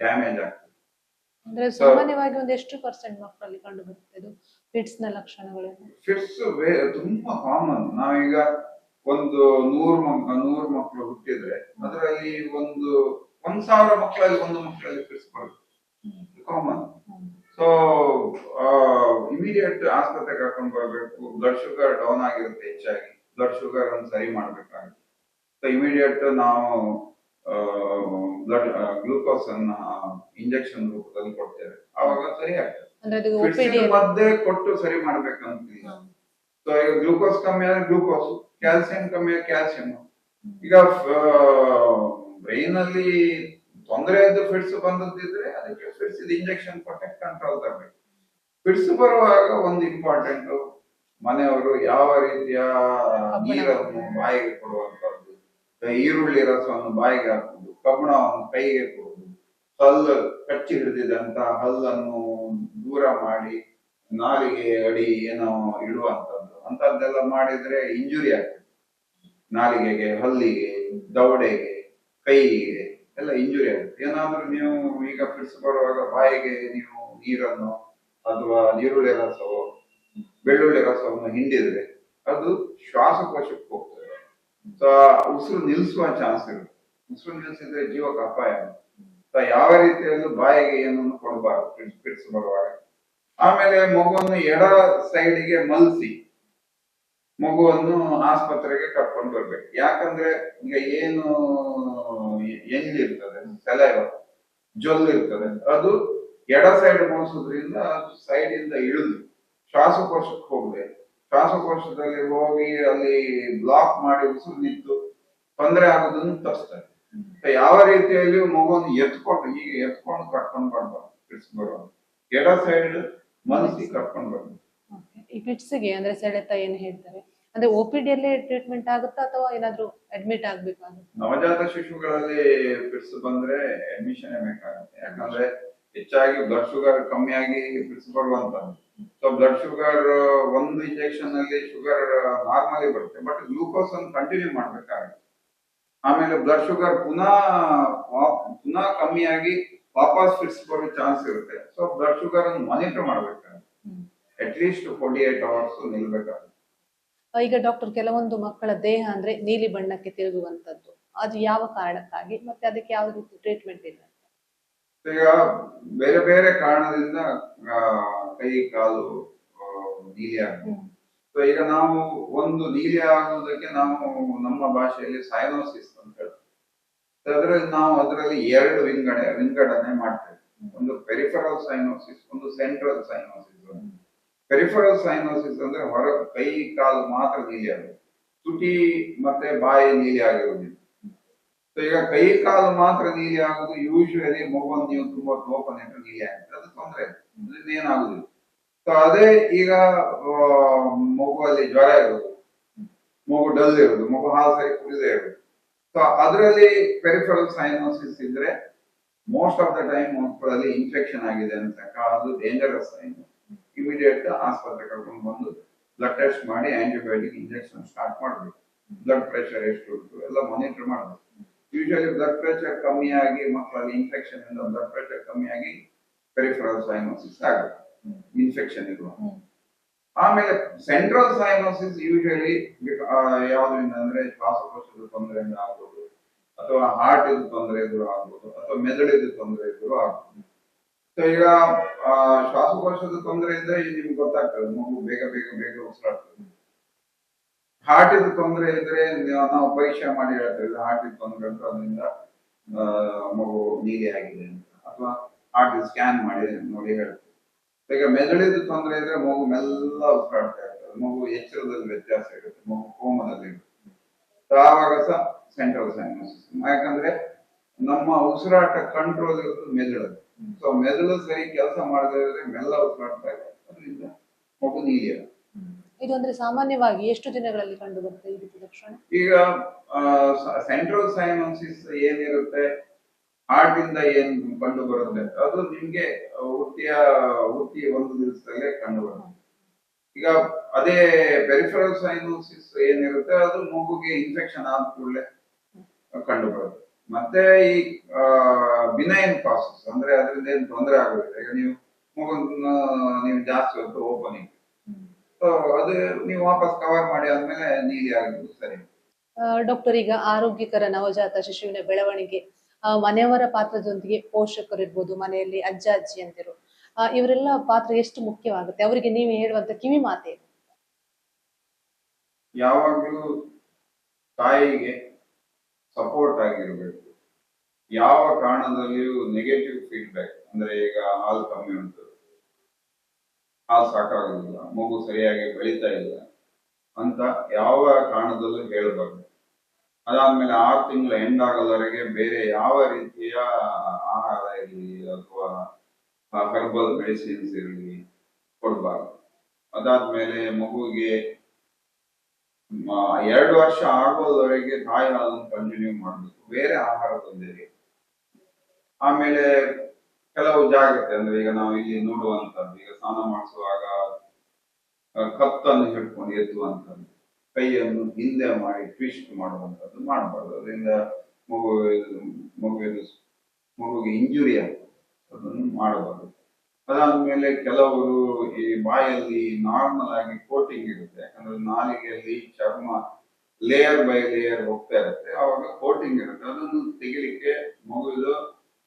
ಡ್ಯಾಮೇಜ್ ಆಗ್ತದೆ. ಅಂದ್ರೆ ಸಾಮಾನ್ಯವಾಗಿ ಒಂದು ಎಷ್ಟು ಪರ್ಸೆಂಟ್ ಮಕ್ಕಳಲ್ಲಿ ಕಂಡು ಬರುತ್ತೆ ಇದು ಫಿಟ್ಸ್ ನ ಲಕ್ಷಣಗಳೇನು? ಫಿಟ್ಸ್ ತುಂಬಾ ಕಾಮನ್. ನಾವೀಗ ಒಂದು 100 ಮಕ್ಕಳು ಹುಟ್ಟಿದ್ರೆ ಅದರಲ್ಲಿ 1,000 ಮಕ್ಕಳಲ್ಲಿ 1 ಮಕ್ಕಳಲ್ಲಿ ಫಿಟ್ಸ್ ಬರುತ್ತೆ, ಕಾಮನ್. ಸೊ ಇಮಿಡಿಯೇಟ್ ಆಸ್ಪತ್ರೆಗೆ ಕರ್ಕೊಂಡು ಬರ್ಬೇಕು. ಬ್ಲಡ್ ಶುಗರ್ ಡೌನ್ ಆಗಿರುತ್ತೆ, ಹೆಚ್ಚಾಗಿ ಬ್ಲಡ್ ಶುಗರ್ ಅನ್ನು ಸರಿ ಮಾಡ್ಬೇಕಾಗುತ್ತೆ. ಸೊ ಇಮಿಡಿಯೇಟ್ ನಾವು ಬ್ಲಡ್ ಗ್ಲೂಕೋಸ್ ಅನ್ನ ಇಂಜೆಕ್ಷನ್ ರೂಪದಲ್ಲಿ ಕೊಡ್ತೇವೆ, ಅವಾಗ ಸರಿ ಆಗ್ತದೆ. ಮದ್ದೆ ಕೊಟ್ಟು ಸರಿ ಮಾಡ್ಬೇಕಂತಿಲ್ಲ. ಸೊ ಈಗ ಗ್ಲೂಕೋಸ್ ಕಮ್ಮಿ ಆದ್ರೆ ಗ್ಲೂಕೋಸ್, ಕ್ಯಾಲ್ಸಿಯಂ ಕಮ್ಮಿ ಆದ್ರೆ ಕ್ಯಾಲ್ಸಿಯಂ. ಈಗ ಬ್ರೈನ್ ಅಲ್ಲಿ ತೊಂದರೆ ಇದ್ದು ಫಿಟ್ಸ್ ಬಂದಿದ್ರೆ ಅದಕ್ಕೆ ಫಿಟ್ಸ್ ಇಂಜೆಕ್ಷನ್ ಕೊಟ್ಟು ಕಂಟ್ರೋಲ್ ತರಬೇಕು. ಫಿಟ್ಸ್ ಬರುವಾಗ ಒಂದು ಇಂಪಾರ್ಟೆಂಟ್, ಮನೆಯವರು ಯಾವ ರೀತಿಯ ನೀರನ್ನು ಬಾಯಿಗೆ ಕೊಡುವಂತದ್ದು, ಈರುಳ್ಳಿ ರಸವನ್ನು ಬಾಯಿಗೆ ಹಾಕುದು, ಕಬ್ಬಣವನ್ನು ಕೈಗೆ ಕೊಡುದು, ಹಲ್ಲು ಕಚ್ಚಿ ಹಿಡಿದಿದಂತ ಹಲ್ಲನ್ನು ದೂರ ಮಾಡಿ ನಾಲಿಗೆ ಅಡಿ ಏನೋ ಇಡುವಂತದ್ದು, ಅಂತದ್ದೆಲ್ಲ ಮಾಡಿದ್ರೆ ಇಂಜುರಿ ಆಗ್ತದೆ. ನಾಲಿಗೆಗೆ, ಹಲ್ಲಿಗೆ, ದವಡೆಗೆ, ಕೈಗೆ ಎಲ್ಲ ಇಂಜುರಿ ಆಗುತ್ತೆ. ಏನಾದ್ರೂ ನೀವು ಈಗ ಫಿಟ್ಸ್ ಬರುವಾಗ ಬಾಯಿಗೆ ನೀವು ನೀರನ್ನು ಅಥವಾ ಈರುಳ್ಳಿ ರಸವೋ ಬೆಳ್ಳುಳ್ಳಿ ರಸವನ್ನು ಹಿಂಡಿದ್ರೆ ಅದು ಶ್ವಾಸಕೋಶಕ್ಕೆ ಹೋಗ್ತದೆ. ಸೊ ಉಸಿರು ನಿಲ್ಲಿಸುವ ಚಾನ್ಸ್ ಇರುತ್ತೆ. ಉಸಿರು ನಿಲ್ಲಿಸಿದ್ರೆ ಜೀವಕ್ಕೆ ಅಪಾಯ. ಯಾವ ರೀತಿಯಲ್ಲೂ ಬಾಯಿಗೆ ಏನನ್ನು ಕೊಡಬಾರ್ದು ಫಿಟ್ಸ್ ಬರುವಾಗ. ಆಮೇಲೆ ಮಗುವನ್ನು ಎಡ ಸೈಡಿಗೆ ಮಲಸಿ ಮಗುವನ್ನು ಆಸ್ಪತ್ರೆಗೆ ಕರ್ಕೊಂಡು ಬರ್ಬೇಕು. ಯಾಕಂದ್ರೆ ಈಗ ಏನು ಎಂಜಿರ್ತದೆ, ಸಲೈವ ಜೊಲ್ಲು ಇರ್ತದೆ, ಅದು ಎಡ ಸೈಡ್ ಮೋಸೋದ್ರಿಂದ ಅದು ಸೈಡ್ ಇಂದ ಇಳಿದು ಶ್ವಾಸಕೋಶಕ್ಕೆ ಹೋಗದೆ, ಶ್ವಾಸಕೋಶದಲ್ಲಿ ಹೋಗಿ ಅಲ್ಲಿ ಬ್ಲಾಕ್ ಮಾಡಿ ಉಸಿರು ನಿಂತು ತೊಂದರೆ ಆಗೋದನ್ನು ತಪ್ಪಿಸ್ತಾರೆ. ಯಾವ ರೀತಿಯಲ್ಲಿ ಮಗುವನ್ನು ಎತ್ಕೊಂಡು ಕರ್ಕೊಂಡು ಬರ್ಬಾರ್ದು ಫಿಟ್ಸ್ ಬರುವಾಗ. ಎಡ ಸೈಡ್ ಮನಸ್ಸಿ ಕರ್ಕೊಂಡು ಬರ್ಬೇಕು. ಈ ಫಿಟ್ಸ್ಗೆ ಅಂದ್ರೆ ಸೆಳೆತ ಏನ್ ಹೇಳ್ತಾರೆ, ಅಂದ್ರೆ OPD ಅಲ್ಲೇ ಟ್ರೀಟ್ಮೆಂಟ್ ಆಗುತ್ತಾ ಅಥವಾ ಏನಾದ್ರೂ ಅಡ್ಮಿಟ್ ಆಗ್ಬೇಕಾಗುತ್ತೆ? ನವಜಾತ ಶಿಶುಗಳಲ್ಲಿ ಫಿಟ್ಸ್ ಬಂದ್ರೆ ಅಡ್ಮಿಷನ್ ಬೇಕಾಗುತ್ತೆ. ಯಾಕಂದ್ರೆ ಹೆಚ್ಚಾಗಿ ಬ್ಲಡ್ ಶುಗರ್ ಕಮ್ಮಿ ಆಗಿ ಫಿಟ್ಸ್ ಬರುವಂತದ್ದು. ಸೊ ಬ್ಲಡ್ ಶುಗರ್ ಒಂದು ಇಂಜೆಕ್ಷನ್ ಅಲ್ಲಿ ಶುಗರ್ ನಾರ್ಮಲಿ ಬರುತ್ತೆ, ಬಟ್ ಗ್ಲೂಕೋಸ್ ಅನ್ನು ಕಂಟಿನ್ಯೂ ಮಾಡ್ಬೇಕಾಗುತ್ತೆ. ಆಮೇಲೆ ಬ್ಲಡ್ ಶುಗರ್ ಪುನಃ ಕಮ್ಮಿಯಾಗಿ ವಾಪಸ್ ಫಿಟ್ಸ್ ಬರೋ ಚಾನ್ಸ್ ಇರುತ್ತೆ. ಸೊ ಬ್ಲಡ್ ಶುಗರ್ ಅನ್ನು ಮಾನಿಟರ್ ಮಾಡ್ಬೇಕಾಗುತ್ತೆ. At least 48 hours ನಿಲ್ಬೇಕಾಗುತ್ತೆ. ಈಗ ಡಾಕ್ಟರ್, ಕೆಲವೊಂದು ಮಕ್ಕಳ ದೇಹ ಅಂದ್ರೆ ನೀಲಿ ಬಣ್ಣಕ್ಕೆ ತಿರುಗುವಂತದ್ದು, ಅದು ಯಾವ ಕಾರಣಕ್ಕಾಗಿ ಮತ್ತೆ ಅದಕ್ಕೆ ಯಾವ ರೀತಿ ಟ್ರೀಟ್ಮೆಂಟ್ ಇದೆ? ಈಗ ಬೇರೆ ಬೇರೆ ಕಾರಣದಿಂದ ಆ, ಕೈ ಕಾಲು ನೀಲಿ ಆಗ್ತದೆ. ಸೊ ಈಗ ನಾವು ಒಂದು ನೀಲಿ ಆಗುವುದಕ್ಕೆ ನಾವು ನಮ್ಮ ಭಾಷೆಯಲ್ಲಿ ಸೈನೋಸಿಸ್ ಅಂತ ಹೇಳ್ತೀವಿ. ಅದರಲ್ಲಿ ನಾವು ಅದರಲ್ಲಿ ಎರಡು ವಿಂಗಡಣೆ ಮಾಡ್ತೇವೆ. ಒಂದು ಪೆರಿಫರಲ್ ಸೈನೋಸಿಸ್, ಒಂದು ಸೆಂಟ್ರಲ್ ಸೈನೋಸಿಸ್. ಪೆರಿಫರಲ್ ಸೈನೋಸಿಸ್ ಅಂದ್ರೆ ಹೊರ ಕೈ ಕಾಲು ಮಾತ್ರ ನೀಲಿ ಆಗುತ್ತೆ, ತುಟಿ ಮತ್ತೆ ಬಾಯಿ ನೀಲಿ ಆಗಿರುವುದಿಲ್ಲ. ಸೊ ಈಗ ಕೈ ಕಾಲು ಮಾತ್ರ ನೀಲಿ ಆಗುದು ಯೂಶುವಲಿ ಮಗುವನ್ನು ನೀವು ತುಂಬಾ ಓಪನ್ ಇಟ್ಟು ನೀಲಿ ಆಗುತ್ತೆ, ಅದು ತೊಂದರೆ, ಅದರಿಂದ ಏನಾಗುದಿಲ್ಲ. ಸೊ ಅದೇ ಈಗ ಮಗುವಲ್ಲಿ ಜ್ವರ ಇರುವುದು, ಮಗು ಡಲ್ ಇರುವುದು, ಮಗು ಹಾಲು ಸರಿ ಕುಡಿದೇ ಇರುವುದು. ಸೊ ಅದರಲ್ಲಿ ಪೆರಿಫರಲ್ ಸೈನೋಸಿಸ್ ಇದ್ರೆ ಮೋಸ್ಟ್ ಆಫ್ ದ ಟೈಮ್ ಮಕ್ಕಳಲ್ಲಿ ಇನ್ಫೆಕ್ಷನ್ ಆಗಿದೆ ಅಂತ ಅದು ಡೇಂಜರಸ್ ಸೈನ್. ಇಮಿಡಿಯೇಟ್ ಆಸ್ಪತ್ರೆ ಕರ್ಕೊಂಡು ಬಂದು ಬ್ಲಡ್ ಟೆಸ್ಟ್ ಮಾಡಿ ಆಂಟಿಬಯೋಟಿಕ್ ಇಂಜೆಕ್ಷನ್ ಸ್ಟಾರ್ಟ್ ಮಾಡಬೇಕು. ಬ್ಲಡ್ ಪ್ರೆಷರ್ ಎಷ್ಟು ಉಂಟು ಎಲ್ಲ ಮಾನಿಟರ್ ಮಾಡಬೇಕು. ಯೂಶಲಿ ಬ್ಲಡ್ ಪ್ರೆಷರ್ ಕಮ್ಮಿ ಆಗಿ ಮಕ್ಕಳಲ್ಲಿ ಇನ್ಫೆಕ್ಷನ್ ಇಂದ ಬ್ಲಡ್ ಪ್ರೆಷರ್ ಕಮ್ಮಿ ಆಗಿ ಪೆರಿಫರಲ್ ಸೈನೋಸಿಸ್ ಆಗುತ್ತೆ, ಇನ್ಫೆಕ್ಷನ್ ಇರುವ. ಆಮೇಲೆ ಸೆಂಟ್ರಲ್ ಸೈನೋಸಿಸ್ ಯೂಶಲಿ ಯಾವ್ದ್ರಿಂದ ಅಂದ್ರೆ ಶ್ವಾಸಕೋಶದ ತೊಂದರೆಯಿಂದ ಆಗ್ಬೋದು, ಅಥವಾ ಹಾರ್ಟ್ ಇದ್ದು ತೊಂದರೆ ಇದ್ರು ಆಗ್ಬೋದು, ಅಥವಾ ಮೆದುಳಿದ ತೊಂದರೆ ಇದ್ರು ಆಗ್ಬೋದು. ಸೊ ಈಗ ಶ್ವಾಸಕೋಶದ ತೊಂದರೆ ಇದ್ರೆ ನಿಮ್ಗೆ ಗೊತ್ತಾಗ್ತದೆ, ಮಗು ಬೇಗ ಬೇಗ ಬೇಗ ಉಸಿರಾಡ್ತದೆ. ಹಾರ್ಟ್ ಇದ್ದು ತೊಂದರೆ ಇದ್ರೆ ನಾವು ಪರೀಕ್ಷೆ ಮಾಡಿ ಹೇಳ್ತೇವೆ ಹಾರ್ಟ್ ಇದ್ದು ತೊಂದರೆ ಅಂತ, ಅದರಿಂದ ಮಗು ನೀಲಿ ಆಗಿದೆ ಅಂತ, ಅಥವಾ ಹಾರ್ಟ್ ಸ್ಕ್ಯಾನ್ ಮಾಡಿ ನೋಡಿ ಹೇಳ್ತೇವೆ. ಈಗ ಮೆದುಳಿದ ತೊಂದರೆ ಇದ್ರೆ ಮಗು ಮೆಲ್ಲ ಉಸಿರಾಡ್ತಾ ಇರ್ತದೆ, ಮಗು ಎಚ್ಚರದಲ್ಲಿ ವ್ಯತ್ಯಾಸ ಇರುತ್ತೆ, ಮಗು ಕೋಮದಲ್ಲಿ ಇರುತ್ತೆ. ಆವಾಗ ಸಹ ಸೆಂಟ್ರಲ್ ಸೈನೋಸಿಸ್. ಯಾಕಂದ್ರೆ ನಮ್ಮ ಉಸಿರಾಟ ಕಂಟ್ರೋಲ್ ಇರೋದು ಮೆದುಳಲ್ಲಿ. ಸೊ ಮೆದುಳು ಸರಿ ಕೆಲಸ ಮಾಡದೇ ಇದ್ರೆ ಮೆಲ್ಲ ಉಸಿರಾಡ್ತಾ ಇದೆ, ಅದರಿಂದ ಮಗು ನೀಲಿ ಆಗುತ್ತೆ. ಇದು ಅಂದ್ರೆ ಸಾಮಾನ್ಯವಾಗಿ ಎಷ್ಟು ದಿನಗಳಲ್ಲಿ ಕಂಡು ಬರುತ್ತೆ ಈ ರೀತಿ ಲಕ್ಷಣ? ಈಗ ಸೆಂಟ್ರಲ್ ಸೈನೋಸಿಸ್ ಏನಿರುತ್ತೆ, ಹಾರ್ಟ್ ಇಂದ ಏನ್ ಕಂಡು ಬರುತ್ತೆ ಅದು ನಿಮ್ಗೆ ಹುಟ್ಟಿ ಒಂದು ದಿವಸದಲ್ಲೇ ಕಂಡು ಬರುತ್ತೆ. ಈಗ ಅದೇ ಪೆರಿಫರಲ್ ಸೈನೋಸಿಸ್ ಏನಿರುತ್ತೆ ಅದು ಮಗುಗೆ ಇನ್ಫೆಕ್ಷನ್ ಆದ ಕೂಡಲೇ ಕಂಡು ಬರುತ್ತೆ. ಮತ್ತೆ ಈ ಬಿನೈನ್ ಪ್ರಾಸೆಸ್ ಅಂದ್ರೆ ಅದರಿಂದ ಏನ್ ತೊಂದರೆ ಆಗುತ್ತೆ. ಈಗ ನೀವು ಮಗುನ ನೀವು ಜಾಸ್ತಿ ಹೊತ್ತು ಓಪನಿಂಗ್, ಸೊ ಅದು ನೀವು ವಾಪಸ್ ಕವರ್ ಮಾಡಿ ಆದ್ಮೇಲೆ ನೀಲಿ ಆಗುದು ಸರಿ. ಡಾಕ್ಟರ್, ಈಗ ಆರೋಗ್ಯಕರ ನವಜಾತ ಶಿಶುವಿನ ಬೆಳವಣಿಗೆ ಮನೆಯವರ ಪಾತ್ರದೊಂದಿಗೆ ಪೋಷಕರು ಇರ್ಬೋದು, ಮನೆಯಲ್ಲಿ ಅಜ್ಜ ಅಜ್ಜಿ ಅಂತಿರು, ಇವರೆಲ್ಲ ಪಾತ್ರ ಎಷ್ಟು ಮುಖ್ಯವಾಗುತ್ತೆ? ಅವರಿಗೆ ನೀವು ಹೇಳುವಂತ ಕಿವಿ ಮಾತೇನು? ಯಾವಾಗ್ಲೂ ತಾಯಿಗೆ ಸಪೋರ್ಟ್ ಆಗಿರ್ಬೇಕು. ಯಾವ ಕಾರಣದಲ್ಲಿಯೂ ನೆಗೆಟಿವ್ ಫೀಡ್ಬ್ಯಾಕ್ ಅಂದ್ರೆ ಈಗ ಹಾಲು ಕಮ್ಮಿ ಉಂಟು, ಹಾಲು ಸಾಕಾಗುದಿಲ್ಲ, ಮಗು ಸರಿಯಾಗಿ ಬೆಳೀತಾ ಇಲ್ಲ ಅಂತ ಯಾವ ಕಾರಣದಲ್ಲೂ ಹೇಳಬಾರ್ದು. ಅದಾದ್ಮೇಲೆ 6 ತಿಂಗಳ ಎಂಡ್ ಆಗೋದವರೆಗೆ ಬೇರೆ ಯಾವ ರೀತಿಯ ಆಹಾರ ಇರಲಿ ಅಥವಾ ಹರ್ಬಲ್ ಮೆಡಿಸಿನ್ಸ್ ಇರಲಿ ಕೊಡಬಾರ್ದು. ಅದಾದ್ಮೇಲೆ ಮಗುವಿಗೆ 2 ವರ್ಷ ಆಗೋದವರೆಗೆ ತಾಯಿ ಹಾಲನ್ನು ಕಂಟಿನ್ಯೂ ಮಾಡಬೇಕು, ಬೇರೆ ಆಹಾರದೊಂದಿಗೆ. ಆಮೇಲೆ ಕೆಲವು ಜಾಗ್ರತೆ ಅಂದ್ರೆ ಈಗ ನಾವು ಇಲ್ಲಿ ನೋಡುವಂತದ್ದು, ಈಗ ಸ್ನಾನ ಮಾಡಿಸುವಾಗ ಕತ್ತನ್ನು ಹಿಡ್ಕೊಂಡು ಎತ್ತುವಂಥದ್ದು, ಕೈಯನ್ನು ಹಿಂದೆ ಮಾಡಿ ಟ್ವಿಸ್ಟ್ ಮಾಡುವಂಥದ್ದು ಮಾಡಬಾರ್ದು. ಅದರಿಂದ ಮಗುವಿಗೆ ಇಂಜುರಿ ಆಗ್ತದೆ, ಅದನ್ನು ಮಾಡಬಾರ್ದು. ಅದಾದ್ಮೇಲೆ ಕೆಲವರು ಈ ಬಾಯಲ್ಲಿ ನಾರ್ಮಲ್ ಆಗಿ ಕೋಟಿಂಗ್ ಇರುತ್ತೆ, ಯಾಕಂದ್ರೆ ನಾಲಿಗೆಯಲ್ಲಿ ಚರ್ಮ ಲೇಯರ್ ಬೈ ಲೇಯರ್ ಹೋಗ್ತಾ ಇರುತ್ತೆ, ಅವಾಗ ಕೋಟಿಂಗ್ ಇರುತ್ತೆ, ಅದನ್ನು ತೆಗಿಲಿಕ್ಕೆ ಮಗುವಿದು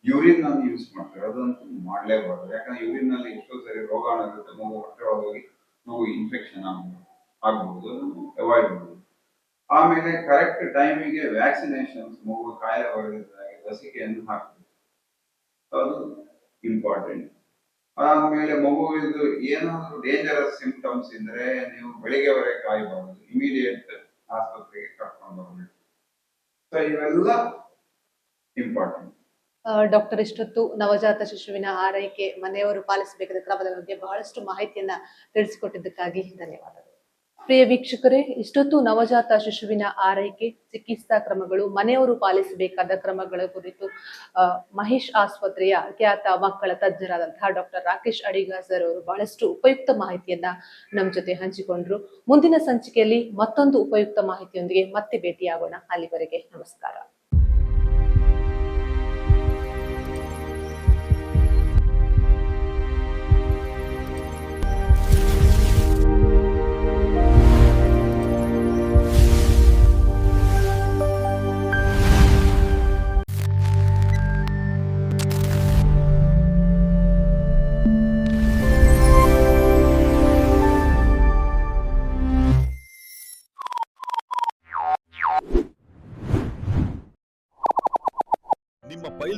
ಯೂರಿನ್ ಅನ್ನು ಯೂಸ್ ಮಾಡ್ತಾರೆ. ಅದಂತೂ ಮಾಡ್ಲೇಬಾರ್ದು, ಯಾಕಂದ್ರೆ ಯೂರಿನ್ ನಲ್ಲಿ ಎಷ್ಟೋ ಸರಿ ರೋಗಾಣು ಇರುತ್ತೆ, ಮಗು ಹೊಟ್ಟೆ ಹೋಗಿ ಮಗು ಇನ್ಫೆಕ್ಷನ್ ಆಗ್ಬಹುದು, ಅವಾಯ್ಡ್ ಮಾಡಬಹುದು. ಆಮೇಲೆ ಕರೆಕ್ಟ್ ಟೈಮಿಗೆ ವ್ಯಾಕ್ಸಿನೇಷನ್ಸ್, ಮಗು ಕಾಯಿಲೆ ಬರದಿದ್ದಾಗೆ ಲಸಿಕೆಯನ್ನು ಹಾಕಬೇಕು, ಅದು ಇಂಪಾರ್ಟೆಂಟ್. ಆದ್ಮೇಲೆ ಮಗುವಿಂದು ಏನಾದ್ರು ಡೇಂಜರಸ್ ಸಿಂಪ್ಟಮ್ಸ್ ಇದ್ರೆ ನೀವು ಬೆಳಿಗ್ಗೆವರೆಗೆ ಕಾಯಬಾರದು, ಇಮಿಡಿಯೇಟ್ ಆಸ್ಪತ್ರೆಗೆ ಕರ್ಕೊಂಡು ಬರಬೇಕು. ಸೊ ಇವೆಲ್ಲ ಇಂಪಾರ್ಟೆಂಟ್. ಡಾಕ್ಟರ್, ಇಷ್ಟೊತ್ತು ನವಜಾತ ಶಿಶುವಿನ ಆರೈಕೆ ಮನೆಯವರು ಪಾಲಿಸಬೇಕಾದ ಕ್ರಮದ ಬಗ್ಗೆ ಬಹಳಷ್ಟು ಮಾಹಿತಿಯನ್ನ ತಿಳಿಸಿಕೊಟ್ಟಿದ್ದಕ್ಕಾಗಿ ಧನ್ಯವಾದಗಳು. ಪ್ರಿಯ ವೀಕ್ಷಕರೇ, ಇಷ್ಟೊತ್ತು ನವಜಾತ ಶಿಶುವಿನ ಆರೈಕೆ, ಚಿಕಿತ್ಸಾ ಕ್ರಮಗಳು, ಮನೆಯವರು ಪಾಲಿಸಬೇಕಾದ ಕ್ರಮಗಳ ಕುರಿತು ಮಹೇಶ್ ಆಸ್ಪತ್ರೆಯ ಖ್ಯಾತ ಮಕ್ಕಳ ತಜ್ಞರಾದಂತಹ ಡಾಕ್ಟರ್ ರಾಕೇಶ್ ಅಡಿಗ ಸರ್ ಅವರು ಬಹಳಷ್ಟು ಉಪಯುಕ್ತ ಮಾಹಿತಿಯನ್ನ ನಮ್ಮ ಜೊತೆ ಹಂಚಿಕೊಂಡ್ರು. ಮುಂದಿನ ಸಂಚಿಕೆಯಲ್ಲಿ ಮತ್ತೊಂದು ಉಪಯುಕ್ತ ಮಾಹಿತಿಯೊಂದಿಗೆ ಮತ್ತೆ ಭೇಟಿಯಾಗೋಣ. ಅಲ್ಲಿವರೆಗೆ ನಮಸ್ಕಾರ.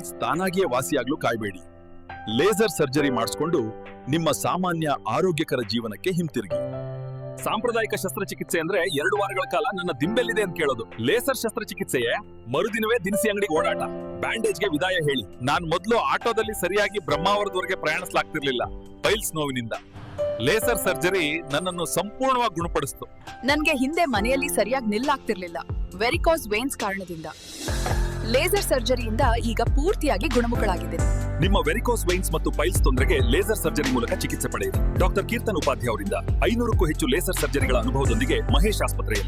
ಪೈಲ್ಸ್ ತಾನಾಗಿಯೇ ವಾಸಿಯಾಗ್ಲು ಕಾಯ್ಬೇಡಿ. ಲೇಸರ್ ಸರ್ಜರಿ ಮಾಡಿಸ್ಕೊಂಡು ನಿಮ್ಮ ಸಾಮಾನ್ಯ ಆರೋಗ್ಯಕರ ಜೀವನಕ್ಕೆ ಹಿಂತಿರುಗಿ. ಸಾಂಪ್ರದಾಯಿಕ ಶಸ್ತ್ರಚಿಕಿತ್ಸೆ ಅಂದ್ರೆ 2 ವಾರಗಳ ಕಾಲ ನನ್ನ ದಿಂಬೆಲ್ಲಿದೆ ಅಂತ ಕೇಳೋದು. ಲೇಸರ್ ಶಸ್ತ್ರಚಿಕಿತ್ಸೆಯೇ ಮರುದಿನವೇ ದಿನಸಿ ಅಂಗಡಿಗೆ ಓಡಾಟ, ಬ್ಯಾಂಡೇಜ್ಗೆ ವಿದಾಯ ಹೇಳಿ. ನಾನ್ ಮೊದಲು ಆಟೋದಲ್ಲಿ ಸರಿಯಾಗಿ ಬ್ರಹ್ಮಾವರದವರೆಗೆ ಪ್ರಯಾಣಿಸಲಾಗ್ತಿರ್ಲಿಲ್ಲ ಪೈಲ್ಸ್ ನೋವಿನಿಂದ. ಲೇಸರ್ ಸರ್ಜರಿ ನನ್ನನ್ನು ಸಂಪೂರ್ಣವಾಗಿ ಗುಣಪಡಿಸ್ತು. ನನ್ಗೆ ಹಿಂದೆ ಮನೆಯಲ್ಲಿ ಸರಿಯಾಗಿ ನಿಲ್ಲಾಗ್ತಿರ್ಲಿಲ್ಲ, ವೆರಿಕೋಸ್ ವೇನ್ಸ್ ಕಾರಣದಿಂದ. ಲೇಸರ್ ಸರ್ಜರಿಯಿಂದ ಈಗ ಪೂರ್ತಿಯಾಗಿ ಗುಣಮುಖಳಾಗಿದೆ. ನಿಮ್ಮ ವೆರಿಕೋಸ್ ವೈನ್ಸ್ ಮತ್ತು ಪೈಲ್ಸ್ ತೊಂದರೆಗೆ ಲೇಸರ್ ಸರ್ಜರಿ ಮೂಲಕ ಚಿಕಿತ್ಸೆ ಪಡೆಯಿರಿ. ಡಾಕ್ಟರ್ ಕೀರ್ತನ್ ಉಪಾಧ್ಯಾಯ ಅವರಿಂದ 500ಕ್ಕೂ ಹೆಚ್ಚು ಲೇಸರ್ ಸರ್ಜರಿಗಳ ಅನುಭವದೊಂದಿಗೆ ಮಹೇಶ್ ಆಸ್ಪತ್ರೆಯಲ್ಲಿ.